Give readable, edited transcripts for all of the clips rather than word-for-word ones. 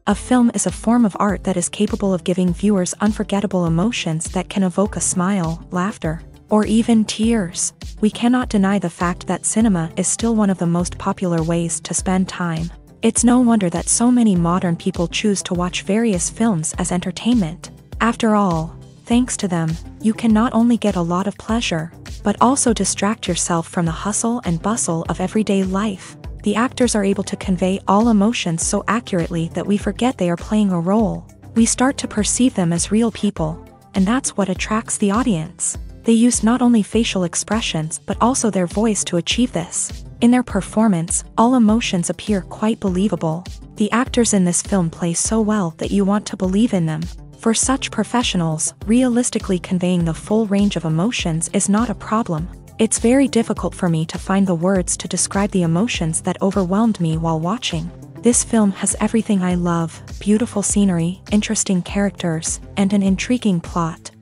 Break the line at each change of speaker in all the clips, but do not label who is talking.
A film is a form of art that is capable of giving viewers unforgettable emotions that can evoke a smile, laughter, or even tears. We cannot deny the fact that cinema is still one of the most popular ways to spend time. It's no wonder that so many modern people choose to watch various films as entertainment. After all, thanks to them, you can not only get a lot of pleasure, but also distract yourself from the hustle and bustle of everyday life. The actors are able to convey all emotions so accurately that we forget they are playing a role. We start to perceive them as real people, and that's what attracts the audience. They use not only facial expressions but also their voice to achieve this. In their performance, all emotions appear quite believable. The actors in this film play so well that you want to believe in them. For such professionals, realistically conveying the full range of emotions is not a problem. It's very difficult for me to find the words to describe the emotions that overwhelmed me while watching. This film has everything I love: beautiful scenery, interesting characters, and an intriguing plot.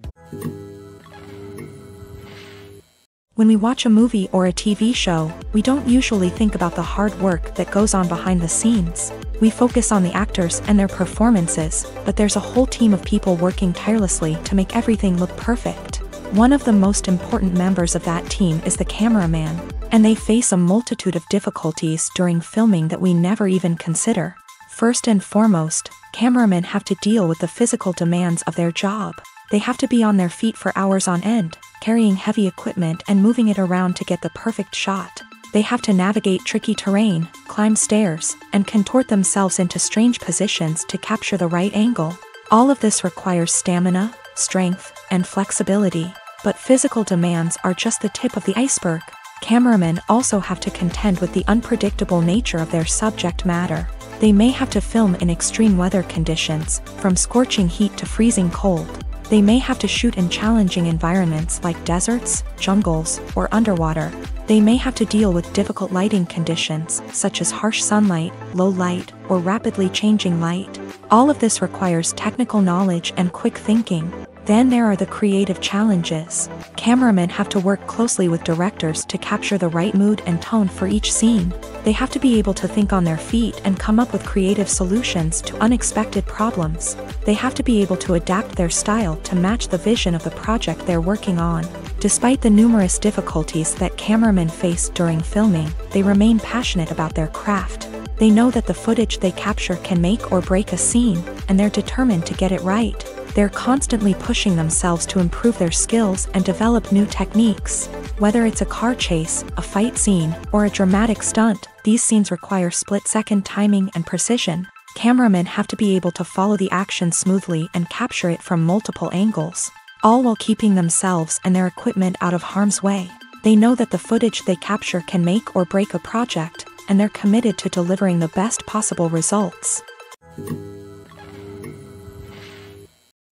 When we watch a movie or a TV show, we don't usually think about the hard work that goes on behind the scenes. We focus on the actors and their performances, but there's a whole team of people working tirelessly to make everything look perfect. One of the most important members of that team is the cameraman, and they face a multitude of difficulties during filming that we never even consider. First and foremost, cameramen have to deal with the physical demands of their job. They have to be on their feet for hours on end, carrying heavy equipment and moving it around to get the perfect shot. They have to navigate tricky terrain, climb stairs, and contort themselves into strange positions to capture the right angle. All of this requires stamina, strength, and flexibility. But physical demands are just the tip of the iceberg. Cameramen also have to contend with the unpredictable nature of their subject matter. They may have to film in extreme weather conditions, from scorching heat to freezing cold. They may have to shoot in challenging environments like deserts, jungles, or underwater. They may have to deal with difficult lighting conditions, such as harsh sunlight, low light, or rapidly changing light. All of this requires technical knowledge and quick thinking. Then there are the creative challenges. Cameramen have to work closely with directors to capture the right mood and tone for each scene. They have to be able to think on their feet and come up with creative solutions to unexpected problems. They have to be able to adapt their style to match the vision of the project they're working on. Despite the numerous difficulties that cameramen face during filming, they remain passionate about their craft. They know that the footage they capture can make or break a scene, and they're determined to get it right. They're constantly pushing themselves to improve their skills and develop new techniques. Whether it's a car chase, a fight scene, or a dramatic stunt, these scenes require split-second timing and precision. Cameramen have to be able to follow the action smoothly and capture it from multiple angles, all while keeping themselves and their equipment out of harm's way. They know that the footage they capture can make or break a project, and they're committed to delivering the best possible results.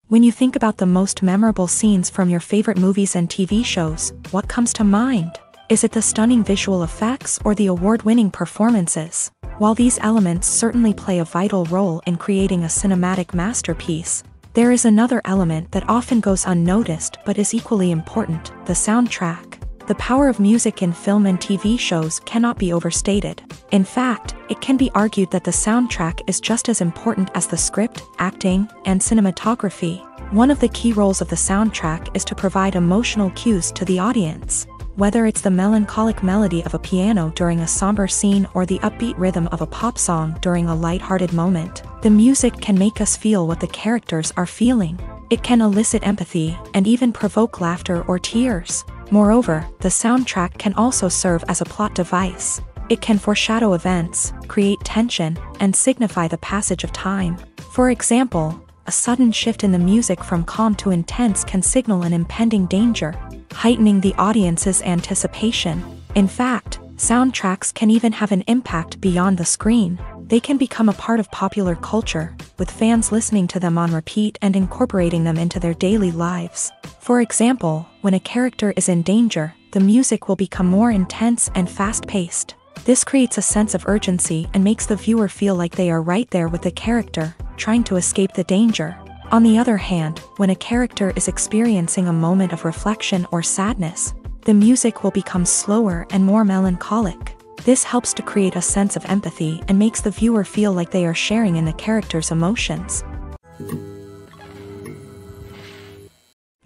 When you think about the most memorable scenes from your favorite movies and TV shows, what comes to mind? Is it the stunning visual effects or the award-winning performances? While these elements certainly play a vital role in creating a cinematic masterpiece, there is another element that often goes unnoticed but is equally important: the soundtrack. The power of music in film and TV shows cannot be overstated. In fact, it can be argued that the soundtrack is just as important as the script, acting, and cinematography. One of the key roles of the soundtrack is to provide emotional cues to the audience. Whether it's the melancholic melody of a piano during a somber scene or the upbeat rhythm of a pop song during a lighthearted moment, the music can make us feel what the characters are feeling. It can elicit empathy and even provoke laughter or tears. Moreover, the soundtrack can also serve as a plot device. It can foreshadow events, create tension, and signify the passage of time. For example, a sudden shift in the music from calm to intense can signal an impending danger, heightening the audience's anticipation. In fact, soundtracks can even have an impact beyond the screen. They can become a part of popular culture, with fans listening to them on repeat and incorporating them into their daily lives. For example, when a character is in danger, the music will become more intense and fast-paced. This creates a sense of urgency and makes the viewer feel like they are right there with the character, trying to escape the danger. On the other hand, when a character is experiencing a moment of reflection or sadness, the music will become slower and more melancholic. This helps to create a sense of empathy and makes the viewer feel like they are sharing in the character's emotions.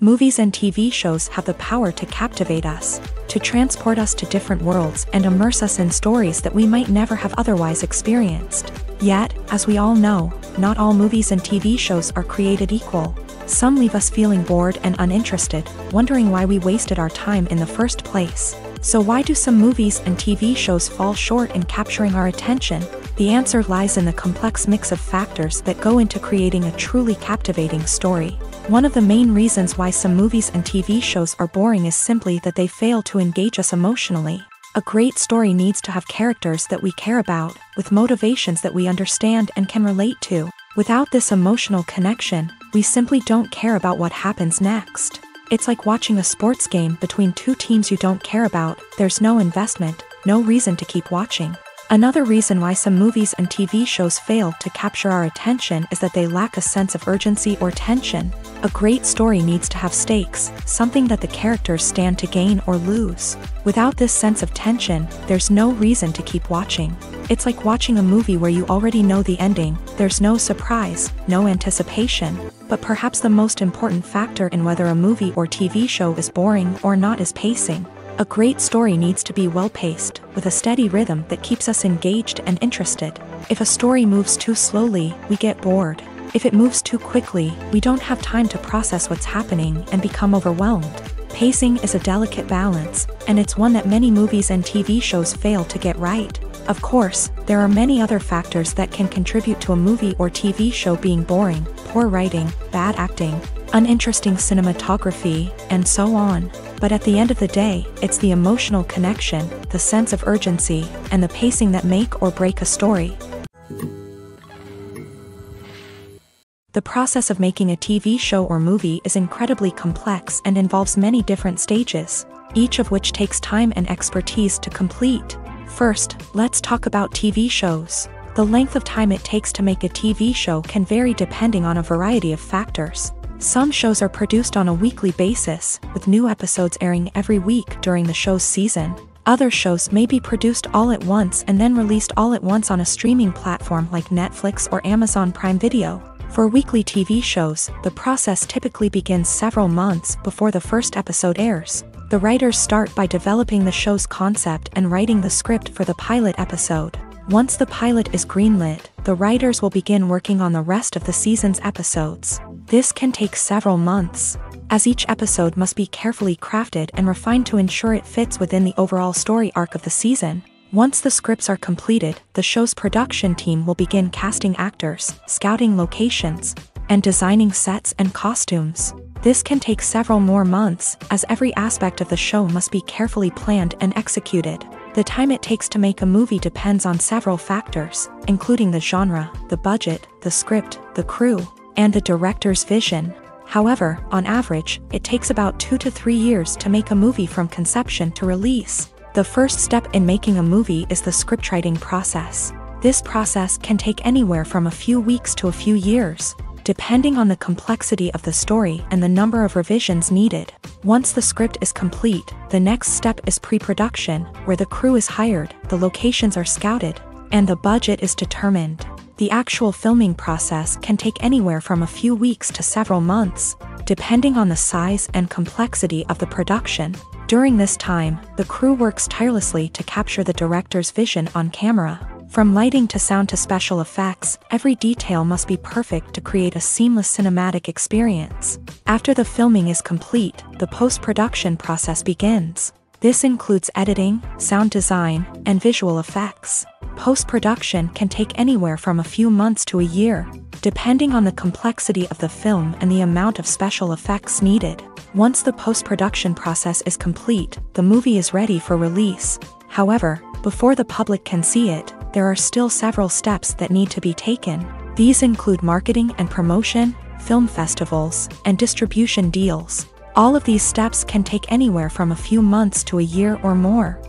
Movies and TV shows have the power to captivate us, to transport us to different worlds and immerse us in stories that we might never have otherwise experienced. Yet, as we all know, not all movies and TV shows are created equal. Some leave us feeling bored and uninterested, wondering why we wasted our time in the first place. So why do some movies and TV shows fall short in capturing our attention? The answer lies in the complex mix of factors that go into creating a truly captivating story. One of the main reasons why some movies and TV shows are boring is simply that they fail to engage us emotionally. A great story needs to have characters that we care about, with motivations that we understand and can relate to. Without this emotional connection, we simply don't care about what happens next. It's like watching a sports game between two teams you don't care about. There's no investment, no reason to keep watching. Another reason why some movies and TV shows fail to capture our attention is that they lack a sense of urgency or tension. A great story needs to have stakes, something that the characters stand to gain or lose. Without this sense of tension, there's no reason to keep watching. It's like watching a movie where you already know the ending. There's no surprise, no anticipation. But perhaps the most important factor in whether a movie or TV show is boring or not is pacing. A great story needs to be well-paced, with a steady rhythm that keeps us engaged and interested. If a story moves too slowly, we get bored. If it moves too quickly, we don't have time to process what's happening and become overwhelmed. Pacing is a delicate balance, and it's one that many movies and TV shows fail to get right. Of course, there are many other factors that can contribute to a movie or TV show being boring: poor writing, bad acting, uninteresting cinematography, and so on. But at the end of the day, it's the emotional connection, the sense of urgency, and the pacing that make or break a story. The process of making a TV show or movie is incredibly complex and involves many different stages, each of which takes time and expertise to complete. First, let's talk about TV shows. The length of time it takes to make a TV show can vary depending on a variety of factors. Some shows are produced on a weekly basis, with new episodes airing every week during the show's season. Other shows may be produced all at once and then released all at once on a streaming platform like Netflix or Amazon Prime Video. For weekly TV shows, the process typically begins several months before the first episode airs. The writers start by developing the show's concept and writing the script for the pilot episode. Once the pilot is greenlit, the writers will begin working on the rest of the season's episodes. This can take several months, as each episode must be carefully crafted and refined to ensure it fits within the overall story arc of the season. Once the scripts are completed, the show's production team will begin casting actors, scouting locations, and designing sets and costumes. This can take several more months, as every aspect of the show must be carefully planned and executed. The time it takes to make a movie depends on several factors, including the genre, the budget, the script, the crew, and the director's vision. However, on average, it takes about 2 to 3 years to make a movie from conception to release. The first step in making a movie is the scriptwriting process. This process can take anywhere from a few weeks to a few years, depending on the complexity of the story and the number of revisions needed. Once the script is complete, the next step is pre-production, where the crew is hired, the locations are scouted, and the budget is determined. The actual filming process can take anywhere from a few weeks to several months, depending on the size and complexity of the production. During this time, the crew works tirelessly to capture the director's vision on camera. From lighting to sound to special effects, every detail must be perfect to create a seamless cinematic experience. After the filming is complete, the post-production process begins. This includes editing, sound design, and visual effects. Post-production can take anywhere from a few months to a year, depending on the complexity of the film and the amount of special effects needed. Once the post-production process is complete, the movie is ready for release. However, before the public can see it, there are still several steps that need to be taken. These include marketing and promotion, film festivals, and distribution deals. All of these steps can take anywhere from a few months to a year or more.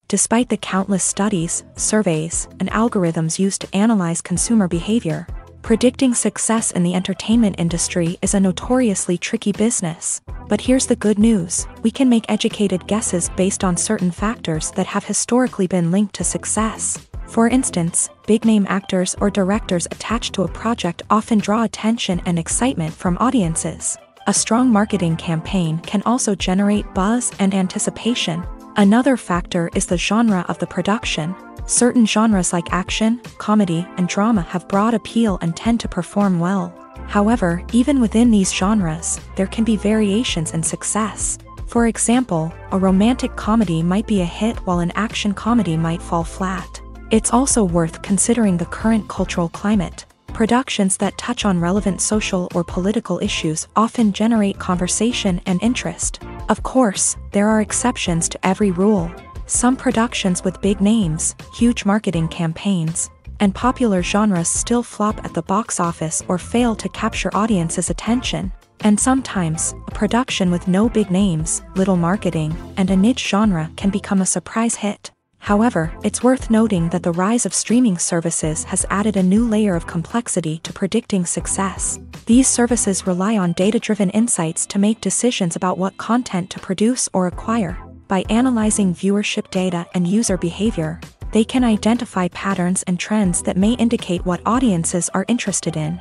Despite the countless studies, surveys, and algorithms used to analyze consumer behavior, Predicting success in the entertainment industry is a notoriously tricky business. But here's the good news: we can make educated guesses based on certain factors that have historically been linked to success. For instance, big-name actors or directors attached to a project often draw attention and excitement from audiences. A strong marketing campaign can also generate buzz and anticipation. Another factor is the genre of the production. Certain genres like action, comedy, and drama have broad appeal and tend to perform well. However, even within these genres, there can be variations in success. For example, a romantic comedy might be a hit while an action comedy might fall flat. It's also worth considering the current cultural climate. Productions that touch on relevant social or political issues often generate conversation and interest. Of course, there are exceptions to every rule. Some productions with big names, huge marketing campaigns, and popular genres still flop at the box office or fail to capture audiences' attention. And sometimes, a production with no big names, little marketing, and a niche genre can become a surprise hit. However, it's worth noting that the rise of streaming services has added a new layer of complexity to predicting success. These services rely on data-driven insights to make decisions about what content to produce or acquire. By analyzing viewership data and user behavior, they can identify patterns and trends that may indicate what audiences are interested in.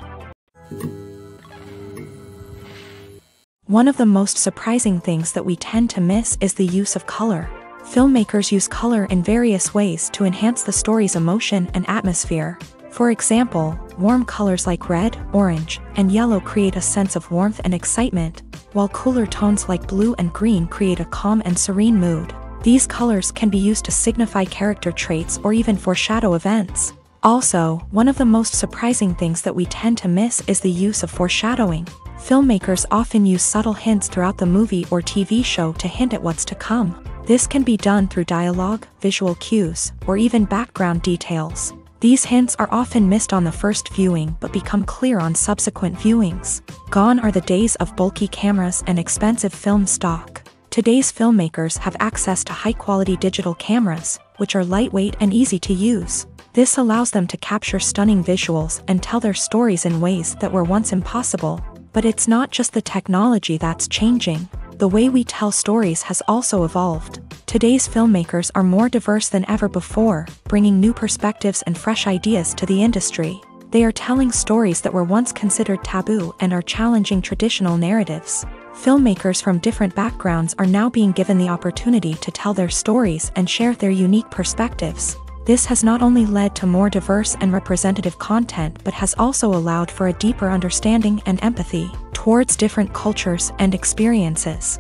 One of the most surprising things that we tend to miss is the use of color. Filmmakers use color in various ways to enhance the story's emotion and atmosphere. For example, warm colors like red, orange, and yellow create a sense of warmth and excitement, while cooler tones like blue and green create a calm and serene mood. These colors can be used to signify character traits or even foreshadow events. Also, one of the most surprising things that we tend to miss is the use of foreshadowing. Filmmakers often use subtle hints throughout the movie or TV show to hint at what's to come. This can be done through dialogue, visual cues, or even background details. These hints are often missed on the first viewing but become clear on subsequent viewings. Gone are the days of bulky cameras and expensive film stock. Today's filmmakers have access to high-quality digital cameras, which are lightweight and easy to use. This allows them to capture stunning visuals and tell their stories in ways that were once impossible. But it's not just the technology that's changing. The way we tell stories has also evolved. Today's filmmakers are more diverse than ever before, bringing new perspectives and fresh ideas to the industry. They are telling stories that were once considered taboo and are challenging traditional narratives. Filmmakers from different backgrounds are now being given the opportunity to tell their stories and share their unique perspectives. This has not only led to more diverse and representative content but has also allowed for a deeper understanding and empathy towards different cultures and experiences.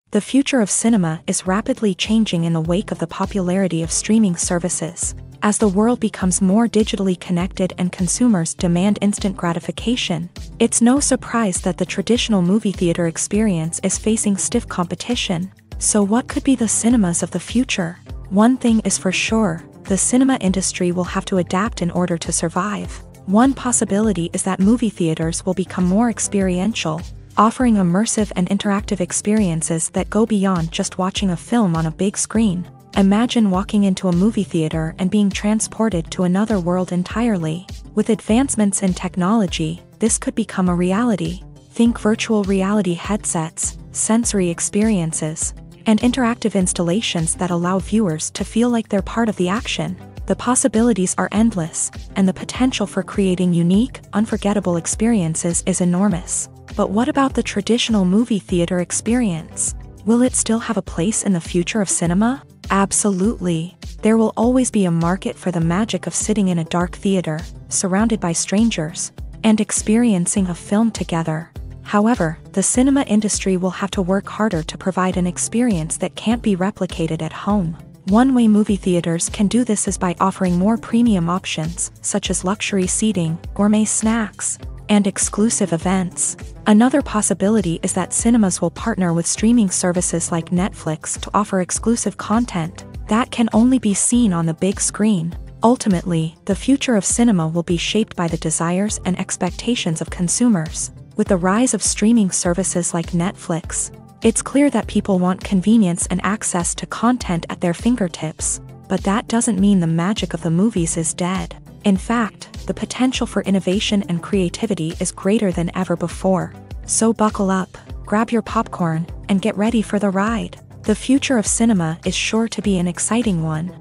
The future of cinema is rapidly changing in the wake of the popularity of streaming services. As the world becomes more digitally connected and consumers demand instant gratification, it's no surprise that the traditional movie theater experience is facing stiff competition. So what could be the cinemas of the future? One thing is for sure, the cinema industry will have to adapt in order to survive. One possibility is that movie theaters will become more experiential, offering immersive and interactive experiences that go beyond just watching a film on a big screen. Imagine walking into a movie theater and being transported to another world entirely. With advancements in technology, this could become a reality. Think virtual reality headsets, sensory experiences, and interactive installations that allow viewers to feel like they're part of the action. The possibilities are endless, and the potential for creating unique, unforgettable experiences is enormous. But what about the traditional movie theater experience? Will it still have a place in the future of cinema? Absolutely. There will always be a market for the magic of sitting in a dark theater, surrounded by strangers, and experiencing a film together. However, the cinema industry will have to work harder to provide an experience that can't be replicated at home. One way movie theaters can do this is by offering more premium options, such as luxury seating, gourmet snacks, and exclusive events. Another possibility is that cinemas will partner with streaming services like Netflix to offer exclusive content that can only be seen on the big screen. Ultimately, the future of cinema will be shaped by the desires and expectations of consumers. With the rise of streaming services like Netflix, it's clear that people want convenience and access to content at their fingertips. But that doesn't mean the magic of the movies is dead. In fact, the potential for innovation and creativity is greater than ever before. So buckle up, grab your popcorn, and get ready for the ride. The future of cinema is sure to be an exciting one.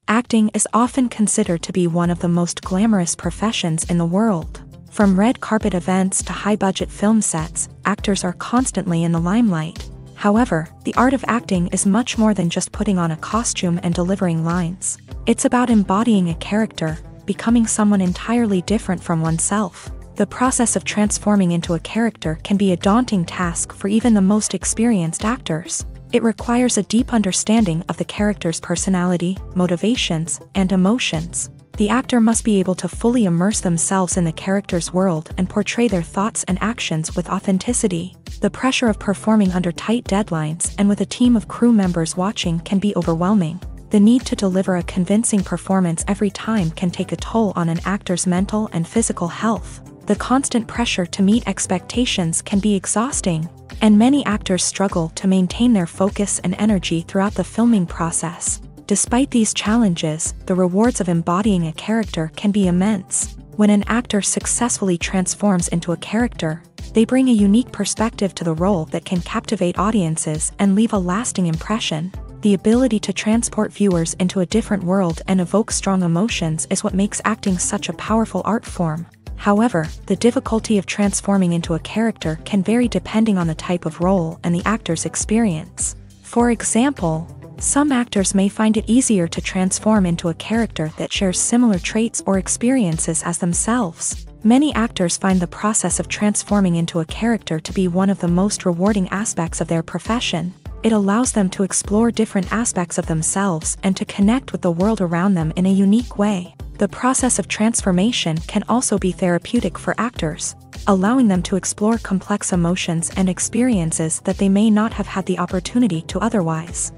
Acting is often considered to be one of the most glamorous professions in the world. From red carpet events to high-budget film sets, actors are constantly in the limelight. However, the art of acting is much more than just putting on a costume and delivering lines. It's about embodying a character, becoming someone entirely different from oneself. The process of transforming into a character can be a daunting task for even the most experienced actors. It requires a deep understanding of the character's personality, motivations, and emotions. The actor must be able to fully immerse themselves in the character's world and portray their thoughts and actions with authenticity. The pressure of performing under tight deadlines and with a team of crew members watching can be overwhelming. The need to deliver a convincing performance every time can take a toll on an actor's mental and physical health. The constant pressure to meet expectations can be exhausting, and many actors struggle to maintain their focus and energy throughout the filming process. Despite these challenges, the rewards of embodying a character can be immense. When an actor successfully transforms into a character, they bring a unique perspective to the role that can captivate audiences and leave a lasting impression. The ability to transport viewers into a different world and evoke strong emotions is what makes acting such a powerful art form. However, the difficulty of transforming into a character can vary depending on the type of role and the actor's experience. For example, some actors may find it easier to transform into a character that shares similar traits or experiences as themselves. Many actors find the process of transforming into a character to be one of the most rewarding aspects of their profession. It allows them to explore different aspects of themselves and to connect with the world around them in a unique way. The process of transformation can also be therapeutic for actors, allowing them to explore complex emotions and experiences that they may not have had the opportunity to otherwise.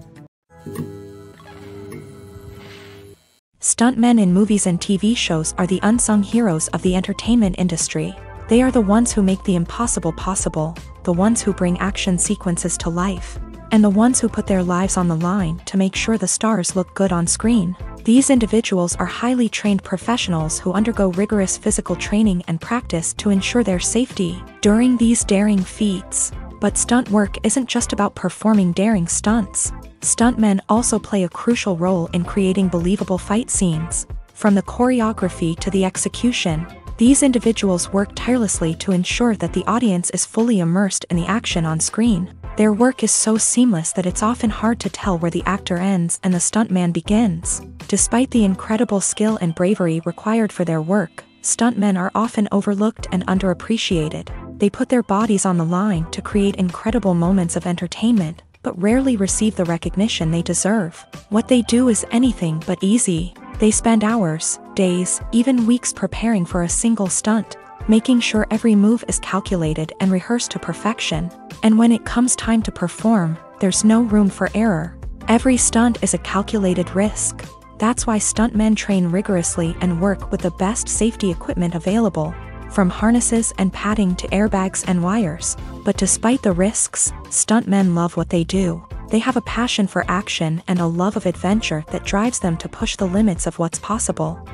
Stuntmen in movies and TV shows are the unsung heroes of the entertainment industry. They are the ones who make the impossible possible, the ones who bring action sequences to life, and the ones who put their lives on the line to make sure the stars look good on screen. These individuals are highly trained professionals who undergo rigorous physical training and practice to ensure their safety during these daring feats. But stunt work isn't just about performing daring stunts. Stuntmen also play a crucial role in creating believable fight scenes. From the choreography to the execution, these individuals work tirelessly to ensure that the audience is fully immersed in the action on screen. Their work is so seamless that it's often hard to tell where the actor ends and the stuntman begins. Despite the incredible skill and bravery required for their work, stuntmen are often overlooked and underappreciated. They put their bodies on the line to create incredible moments of entertainment, but rarely receive the recognition they deserve. What they do is anything but easy. They spend hours, days, even weeks preparing for a single stunt, making sure every move is calculated and rehearsed to perfection. And when it comes time to perform, there's no room for error. Every stunt is a calculated risk. That's why stuntmen train rigorously and work with the best safety equipment available, from harnesses and padding to airbags and wires. But despite the risks, stuntmen love what they do. They have a passion for action and a love of adventure that drives them to push the limits of what's possible.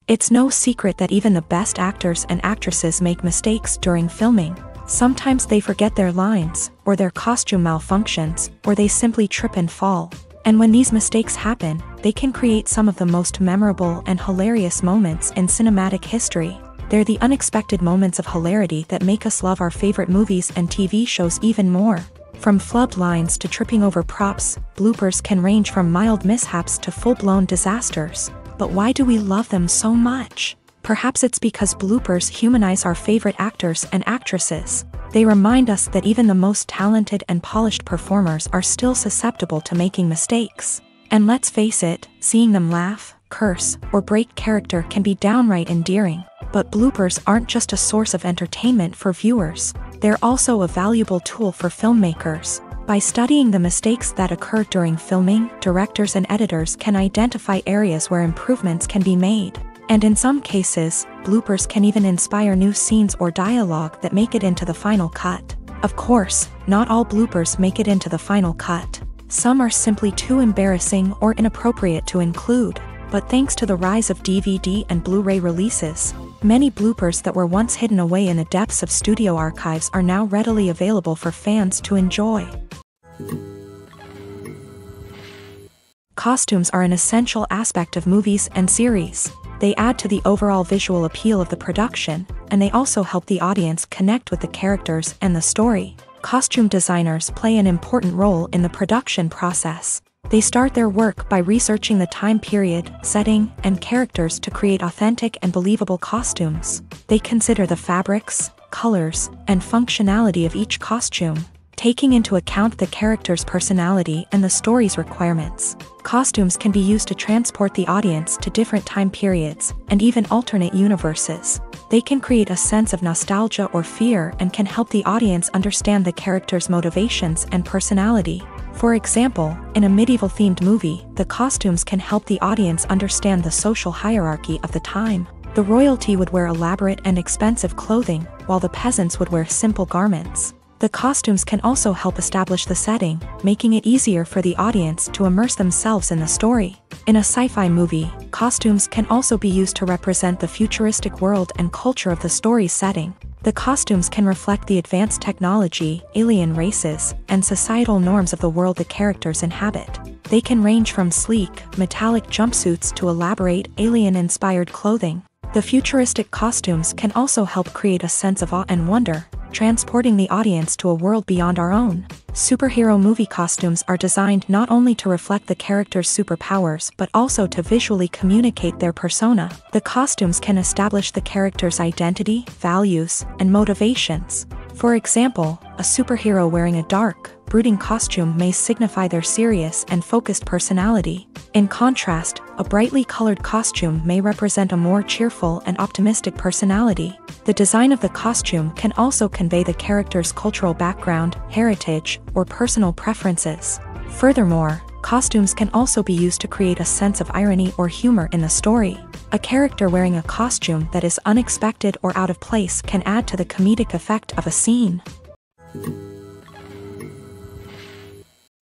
It's no secret that even the best actors and actresses make mistakes during filming. Sometimes they forget their lines, or their costume malfunctions, or they simply trip and fall. And when these mistakes happen, they can create some of the most memorable and hilarious moments in cinematic history. They're the unexpected moments of hilarity that make us love our favorite movies and TV shows even more. From flubbed lines to tripping over props, bloopers can range from mild mishaps to full-blown disasters. But why do we love them so much? Perhaps it's because bloopers humanize our favorite actors and actresses. They remind us that even the most talented and polished performers are still susceptible to making mistakes. And let's face it, seeing them laugh, curse, or break character can be downright endearing. But bloopers aren't just a source of entertainment for viewers. They're also a valuable tool for filmmakers. By studying the mistakes that occur during filming, directors and editors can identify areas where improvements can be made. And in some cases, bloopers can even inspire new scenes or dialogue that make it into the final cut. Of course, not all bloopers make it into the final cut. Some are simply too embarrassing or inappropriate to include. But thanks to the rise of DVD and Blu-ray releases, many bloopers that were once hidden away in the depths of studio archives are now readily available for fans to enjoy. Costumes are an essential aspect of movies and series. They add to the overall visual appeal of the production, and they also help the audience connect with the characters and the story. Costume designers play an important role in the production process. They start their work by researching the time period, setting, and characters to create authentic and believable costumes. They consider the fabrics, colors, and functionality of each costume, taking into account the character's personality and the story's requirements. Costumes can be used to transport the audience to different time periods and even alternate universes. They can create a sense of nostalgia or fear and can help the audience understand the character's motivations and personality. For example, in a medieval-themed movie, the costumes can help the audience understand the social hierarchy of the time. The royalty would wear elaborate and expensive clothing, while the peasants would wear simple garments. The costumes can also help establish the setting, making it easier for the audience to immerse themselves in the story. In a sci-fi movie, costumes can also be used to represent the futuristic world and culture of the story's setting. The costumes can reflect the advanced technology, alien races, and societal norms of the world the characters inhabit. They can range from sleek, metallic jumpsuits to elaborate, alien-inspired clothing. The futuristic costumes can also help create a sense of awe and wonder, transporting the audience to a world beyond our own. Superhero movie costumes are designed not only to reflect the character's superpowers but also to visually communicate their persona. The costumes can establish the character's identity, values, and motivations. For example, a superhero wearing a dark, brooding costume may signify their serious and focused personality. In contrast, a brightly colored costume may represent a more cheerful and optimistic personality. The design of the costume can also convey the character's cultural background, heritage, or personal preferences. Furthermore, costumes can also be used to create a sense of irony or humor in the story. A character wearing a costume that is unexpected or out of place can add to the comedic effect of a scene.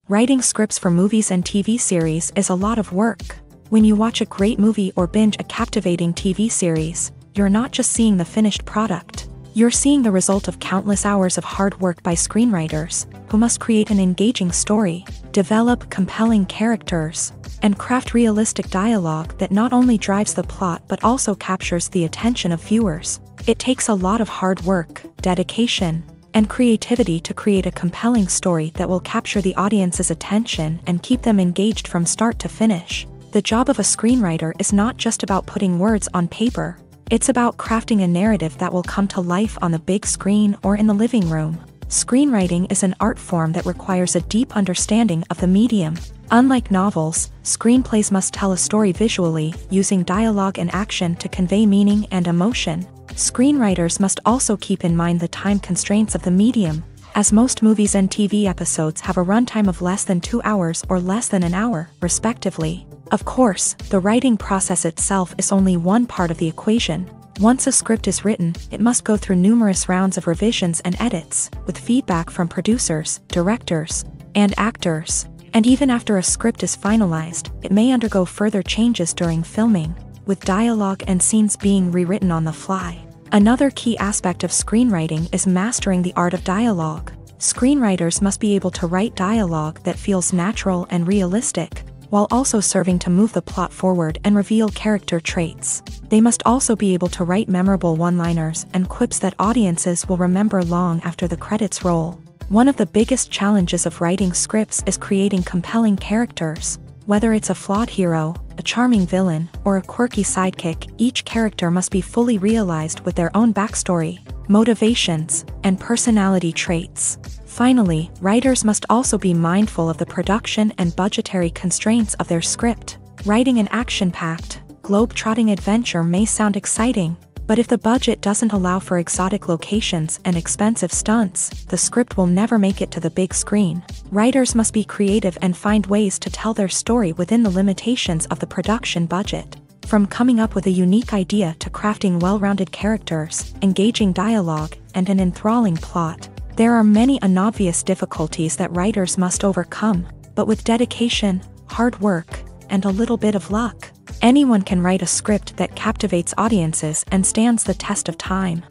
Writing scripts for movies and TV series is a lot of work. When you watch a great movie or binge a captivating TV series, you're not just seeing the finished product. You're seeing the result of countless hours of hard work by screenwriters, who must create an engaging story, develop compelling characters, and craft realistic dialogue that not only drives the plot but also captures the attention of viewers. It takes a lot of hard work, dedication, and creativity to create a compelling story that will capture the audience's attention and keep them engaged from start to finish. The job of a screenwriter is not just about putting words on paper. It's about crafting a narrative that will come to life on the big screen or in the living room. Screenwriting is an art form that requires a deep understanding of the medium. Unlike novels, screenplays must tell a story visually, using dialogue and action to convey meaning and emotion. Screenwriters must also keep in mind the time constraints of the medium, as most movies and TV episodes have a runtime of less than 2 hours or less than an hour, respectively. Of course, the writing process itself is only one part of the equation. Once a script is written, it must go through numerous rounds of revisions and edits, with feedback from producers, directors, and actors. And even after a script is finalized, it may undergo further changes during filming, with dialogue and scenes being rewritten on the fly. Another key aspect of screenwriting is mastering the art of dialogue. Screenwriters must be able to write dialogue that feels natural and realistic, while also serving to move the plot forward and reveal character traits. They must also be able to write memorable one-liners and quips that audiences will remember long after the credits roll. One of the biggest challenges of writing scripts is creating compelling characters. Whether it's a flawed hero, a charming villain, or a quirky sidekick, each character must be fully realized with their own backstory, motivations, and personality traits. Finally, writers must also be mindful of the production and budgetary constraints of their script. Writing an action-packed, globe-trotting adventure may sound exciting, but if the budget doesn't allow for exotic locations and expensive stunts, the script will never make it to the big screen. Writers must be creative and find ways to tell their story within the limitations of the production budget. From coming up with a unique idea to crafting well-rounded characters, engaging dialogue, and an enthralling plot, There are many unobvious difficulties that writers must overcome, but with dedication, hard work, and a little bit of luck, anyone can write a script that captivates audiences and stands the test of time.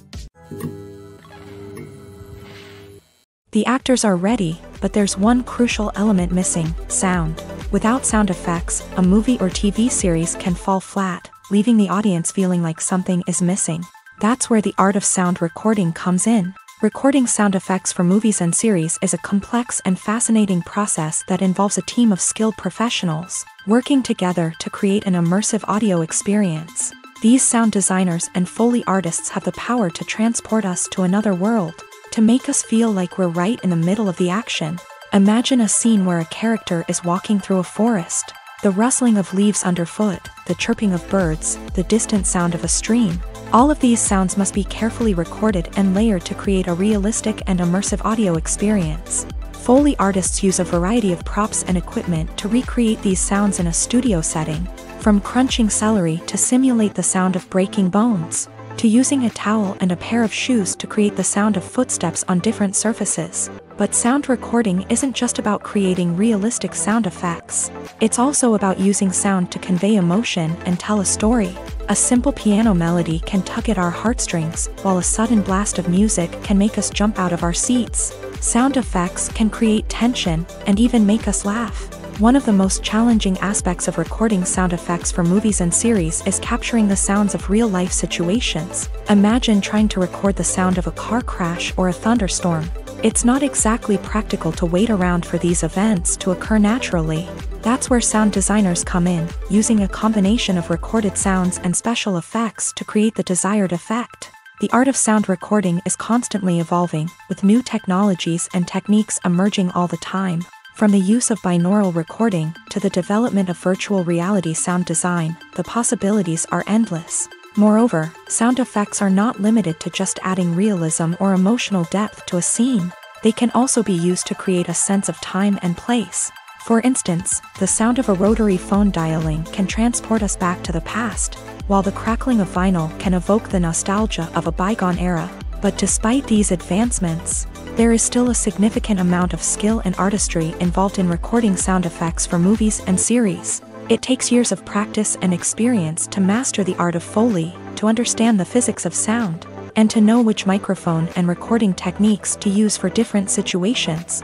The actors are ready, but there's one crucial element missing: sound. Without sound effects, a movie or TV series can fall flat, leaving the audience feeling like something is missing. That's where the art of sound recording comes in. Recording sound effects for movies and series is a complex and fascinating process that involves a team of skilled professionals working together to create an immersive audio experience. These sound designers and Foley artists have the power to transport us to another world, to make us feel like we're right in the middle of the action. Imagine a scene where a character is walking through a forest. The rustling of leaves underfoot, the chirping of birds, the distant sound of a stream. All of these sounds must be carefully recorded and layered to create a realistic and immersive audio experience. Foley artists use a variety of props and equipment to recreate these sounds in a studio setting, from crunching celery to simulate the sound of breaking bones, to using a towel and a pair of shoes to create the sound of footsteps on different surfaces. But sound recording isn't just about creating realistic sound effects. It's also about using sound to convey emotion and tell a story. A simple piano melody can tug at our heartstrings, while a sudden blast of music can make us jump out of our seats. Sound effects can create tension and even make us laugh. One of the most challenging aspects of recording sound effects for movies and series is capturing the sounds of real-life situations. Imagine trying to record the sound of a car crash or a thunderstorm. It's not exactly practical to wait around for these events to occur naturally. That's where sound designers come in, using a combination of recorded sounds and special effects to create the desired effect. The art of sound recording is constantly evolving, with new technologies and techniques emerging all the time. From the use of binaural recording to the development of virtual reality sound design, the possibilities are endless. Moreover, sound effects are not limited to just adding realism or emotional depth to a scene. They can also be used to create a sense of time and place. For instance, the sound of a rotary phone dialing can transport us back to the past, while the crackling of vinyl can evoke the nostalgia of a bygone era. But despite these advancements, there is still a significant amount of skill and artistry involved in recording sound effects for movies and series. It takes years of practice and experience to master the art of Foley, to understand the physics of sound, and to know which microphone and recording techniques to use for different situations.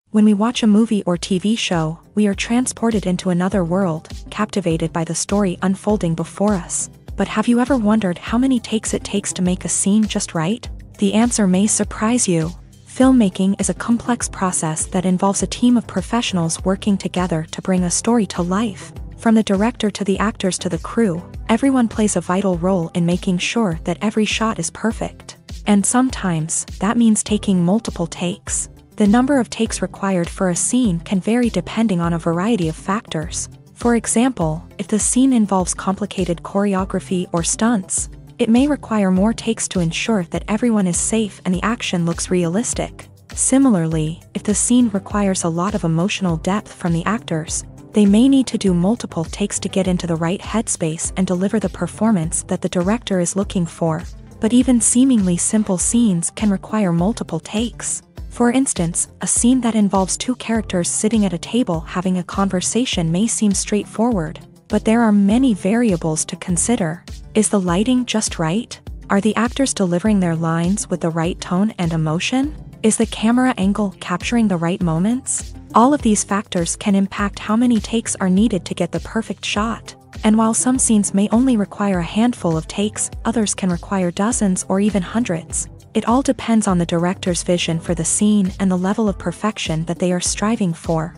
When we watch a movie or TV show, we are transported into another world, captivated by the story unfolding before us. But have you ever wondered how many takes it takes to make a scene just right? The answer may surprise you. Filmmaking is a complex process that involves a team of professionals working together to bring a story to life. From the director to the actors to the crew, everyone plays a vital role in making sure that every shot is perfect. And sometimes, that means taking multiple takes. The number of takes required for a scene can vary depending on a variety of factors. For example, if the scene involves complicated choreography or stunts, it may require more takes to ensure that everyone is safe and the action looks realistic. Similarly, if the scene requires a lot of emotional depth from the actors, they may need to do multiple takes to get into the right headspace and deliver the performance that the director is looking for. But even seemingly simple scenes can require multiple takes. For instance, a scene that involves two characters sitting at a table having a conversation may seem straightforward, but there are many variables to consider. Is the lighting just right? Are the actors delivering their lines with the right tone and emotion? Is the camera angle capturing the right moments? All of these factors can impact how many takes are needed to get the perfect shot. And while some scenes may only require a handful of takes, others can require dozens or even hundreds. It all depends on the director's vision for the scene and the level of perfection that they are striving for.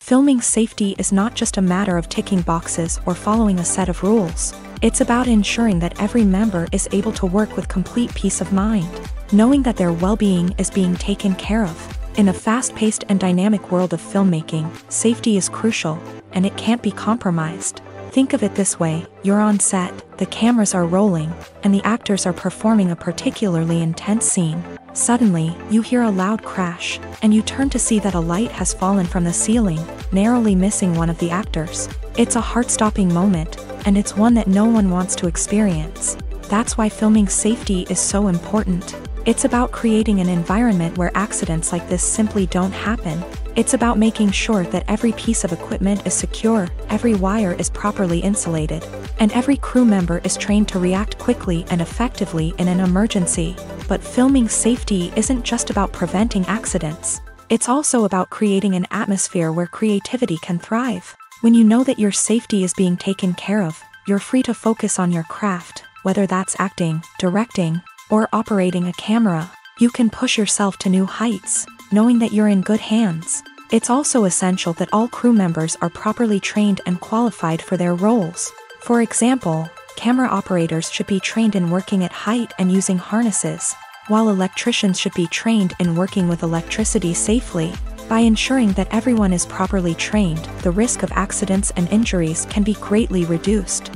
Filming safety is not just a matter of ticking boxes or following a set of rules. It's about ensuring that every member is able to work with complete peace of mind, knowing that their well-being is being taken care of. In a fast-paced and dynamic world of filmmaking, safety is crucial, and it can't be compromised. Think of it this way: you're on set, the cameras are rolling, and the actors are performing a particularly intense scene. Suddenly, you hear a loud crash, and you turn to see that a light has fallen from the ceiling, narrowly missing one of the actors. It's a heart-stopping moment, and it's one that no one wants to experience. That's why filming safety is so important. It's about creating an environment where accidents like this simply don't happen. It's about making sure that every piece of equipment is secure, every wire is properly insulated, and every crew member is trained to react quickly and effectively in an emergency. But filming safety isn't just about preventing accidents. It's also about creating an atmosphere where creativity can thrive. When you know that your safety is being taken care of, you're free to focus on your craft, whether that's acting, directing, or operating a camera. You can push yourself to new heights, knowing that you're in good hands. It's also essential that all crew members are properly trained and qualified for their roles. For example, camera operators should be trained in working at height and using harnesses, while electricians should be trained in working with electricity safely. By ensuring that everyone is properly trained, the risk of accidents and injuries can be greatly reduced.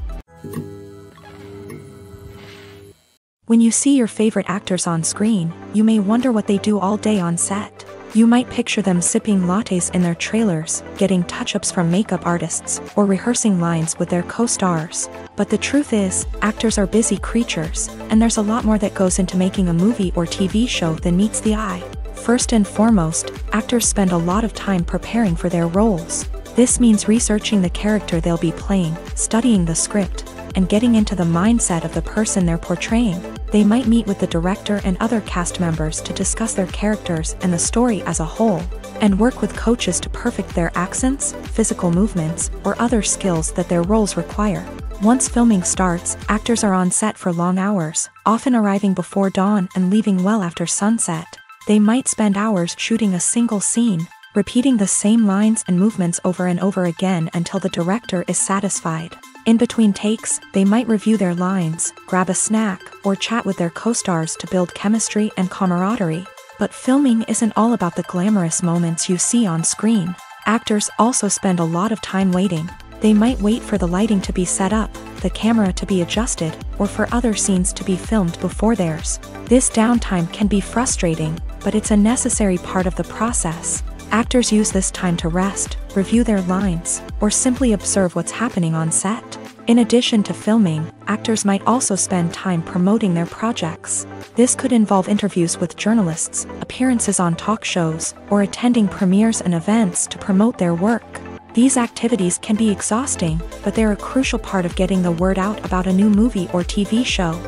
When you see your favorite actors on screen, you may wonder what they do all day on set. You might picture them sipping lattes in their trailers, getting touch-ups from makeup artists, or rehearsing lines with their co-stars. But the truth is, actors are busy creatures, and there's a lot more that goes into making a movie or TV show than meets the eye. First and foremost, actors spend a lot of time preparing for their roles. This means researching the character they'll be playing, studying the script, and getting into the mindset of the person they're portraying. They might meet with the director and other cast members to discuss their characters and the story as a whole, and work with coaches to perfect their accents, physical movements, or other skills that their roles require. Once filming starts, actors are on set for long hours, often arriving before dawn and leaving well after sunset. They might spend hours shooting a single scene, repeating the same lines and movements over and over again until the director is satisfied. In between takes, they might review their lines, grab a snack, or chat with their co-stars to build chemistry and camaraderie. But filming isn't all about the glamorous moments you see on screen. Actors also spend a lot of time waiting. They might wait for the lighting to be set up, the camera to be adjusted, or for other scenes to be filmed before theirs. This downtime can be frustrating, but it's a necessary part of the process. Actors use this time to rest, review their lines, or simply observe what's happening on set. In addition to filming, actors might also spend time promoting their projects. This could involve interviews with journalists, appearances on talk shows, or attending premieres and events to promote their work. These activities can be exhausting, but they're a crucial part of getting the word out about a new movie or TV show.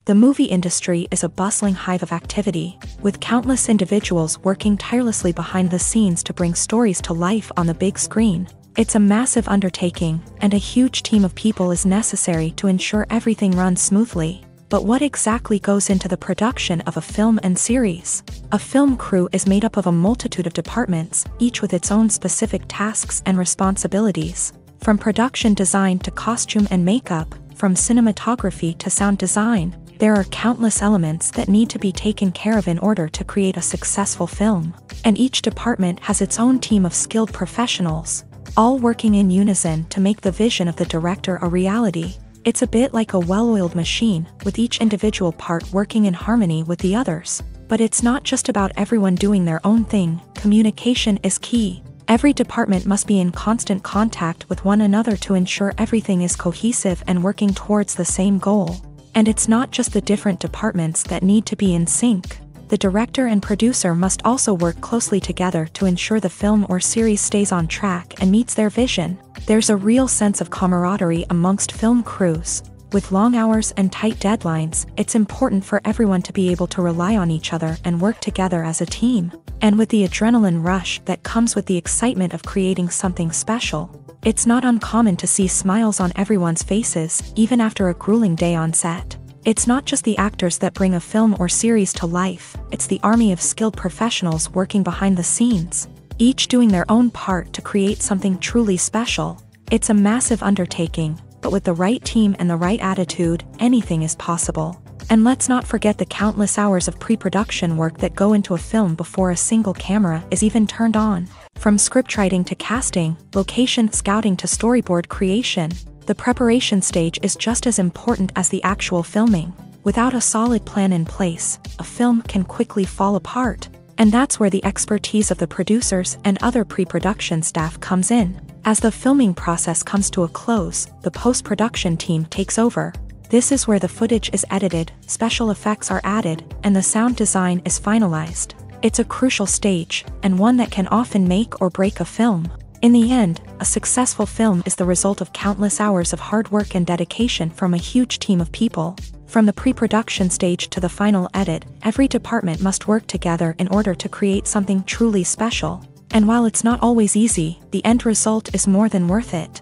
The movie industry is a bustling hive of activity, with countless individuals working tirelessly behind the scenes to bring stories to life on the big screen. It's a massive undertaking, and a huge team of people is necessary to ensure everything runs smoothly. But what exactly goes into the production of a film and series? A film crew is made up of a multitude of departments, each with its own specific tasks and responsibilities. From production design to costume and makeup, from cinematography to sound design, there are countless elements that need to be taken care of in order to create a successful film. And each department has its own team of skilled professionals, all working in unison to make the vision of the director a reality. It's a bit like a well-oiled machine, with each individual part working in harmony with the others. But it's not just about everyone doing their own thing. Communication is key. Every department must be in constant contact with one another to ensure everything is cohesive and working towards the same goal. And it's not just the different departments that need to be in sync. The director and producer must also work closely together to ensure the film or series stays on track and meets their vision. There's a real sense of camaraderie amongst film crews. With long hours and tight deadlines, it's important for everyone to be able to rely on each other and work together as a team. And with the adrenaline rush that comes with the excitement of creating something special, it's not uncommon to see smiles on everyone's faces, even after a grueling day on set. It's not just the actors that bring a film or series to life, it's the army of skilled professionals working behind the scenes, each doing their own part to create something truly special. It's a massive undertaking, but with the right team and the right attitude, anything is possible. And let's not forget the countless hours of pre-production work that go into a film before a single camera is even turned on. From scriptwriting to casting, location scouting to storyboard creation, the preparation stage is just as important as the actual filming. Without a solid plan in place, a film can quickly fall apart. And that's where the expertise of the producers and other pre-production staff comes in. As the filming process comes to a close, the post-production team takes over. This is where the footage is edited, special effects are added, and the sound design is finalized. It's a crucial stage, and one that can often make or break a film. In the end, a successful film is the result of countless hours of hard work and dedication from a huge team of people. From the pre-production stage to the final edit, every department must work together in order to create something truly special. And while it's not always easy, the end result is more than worth it.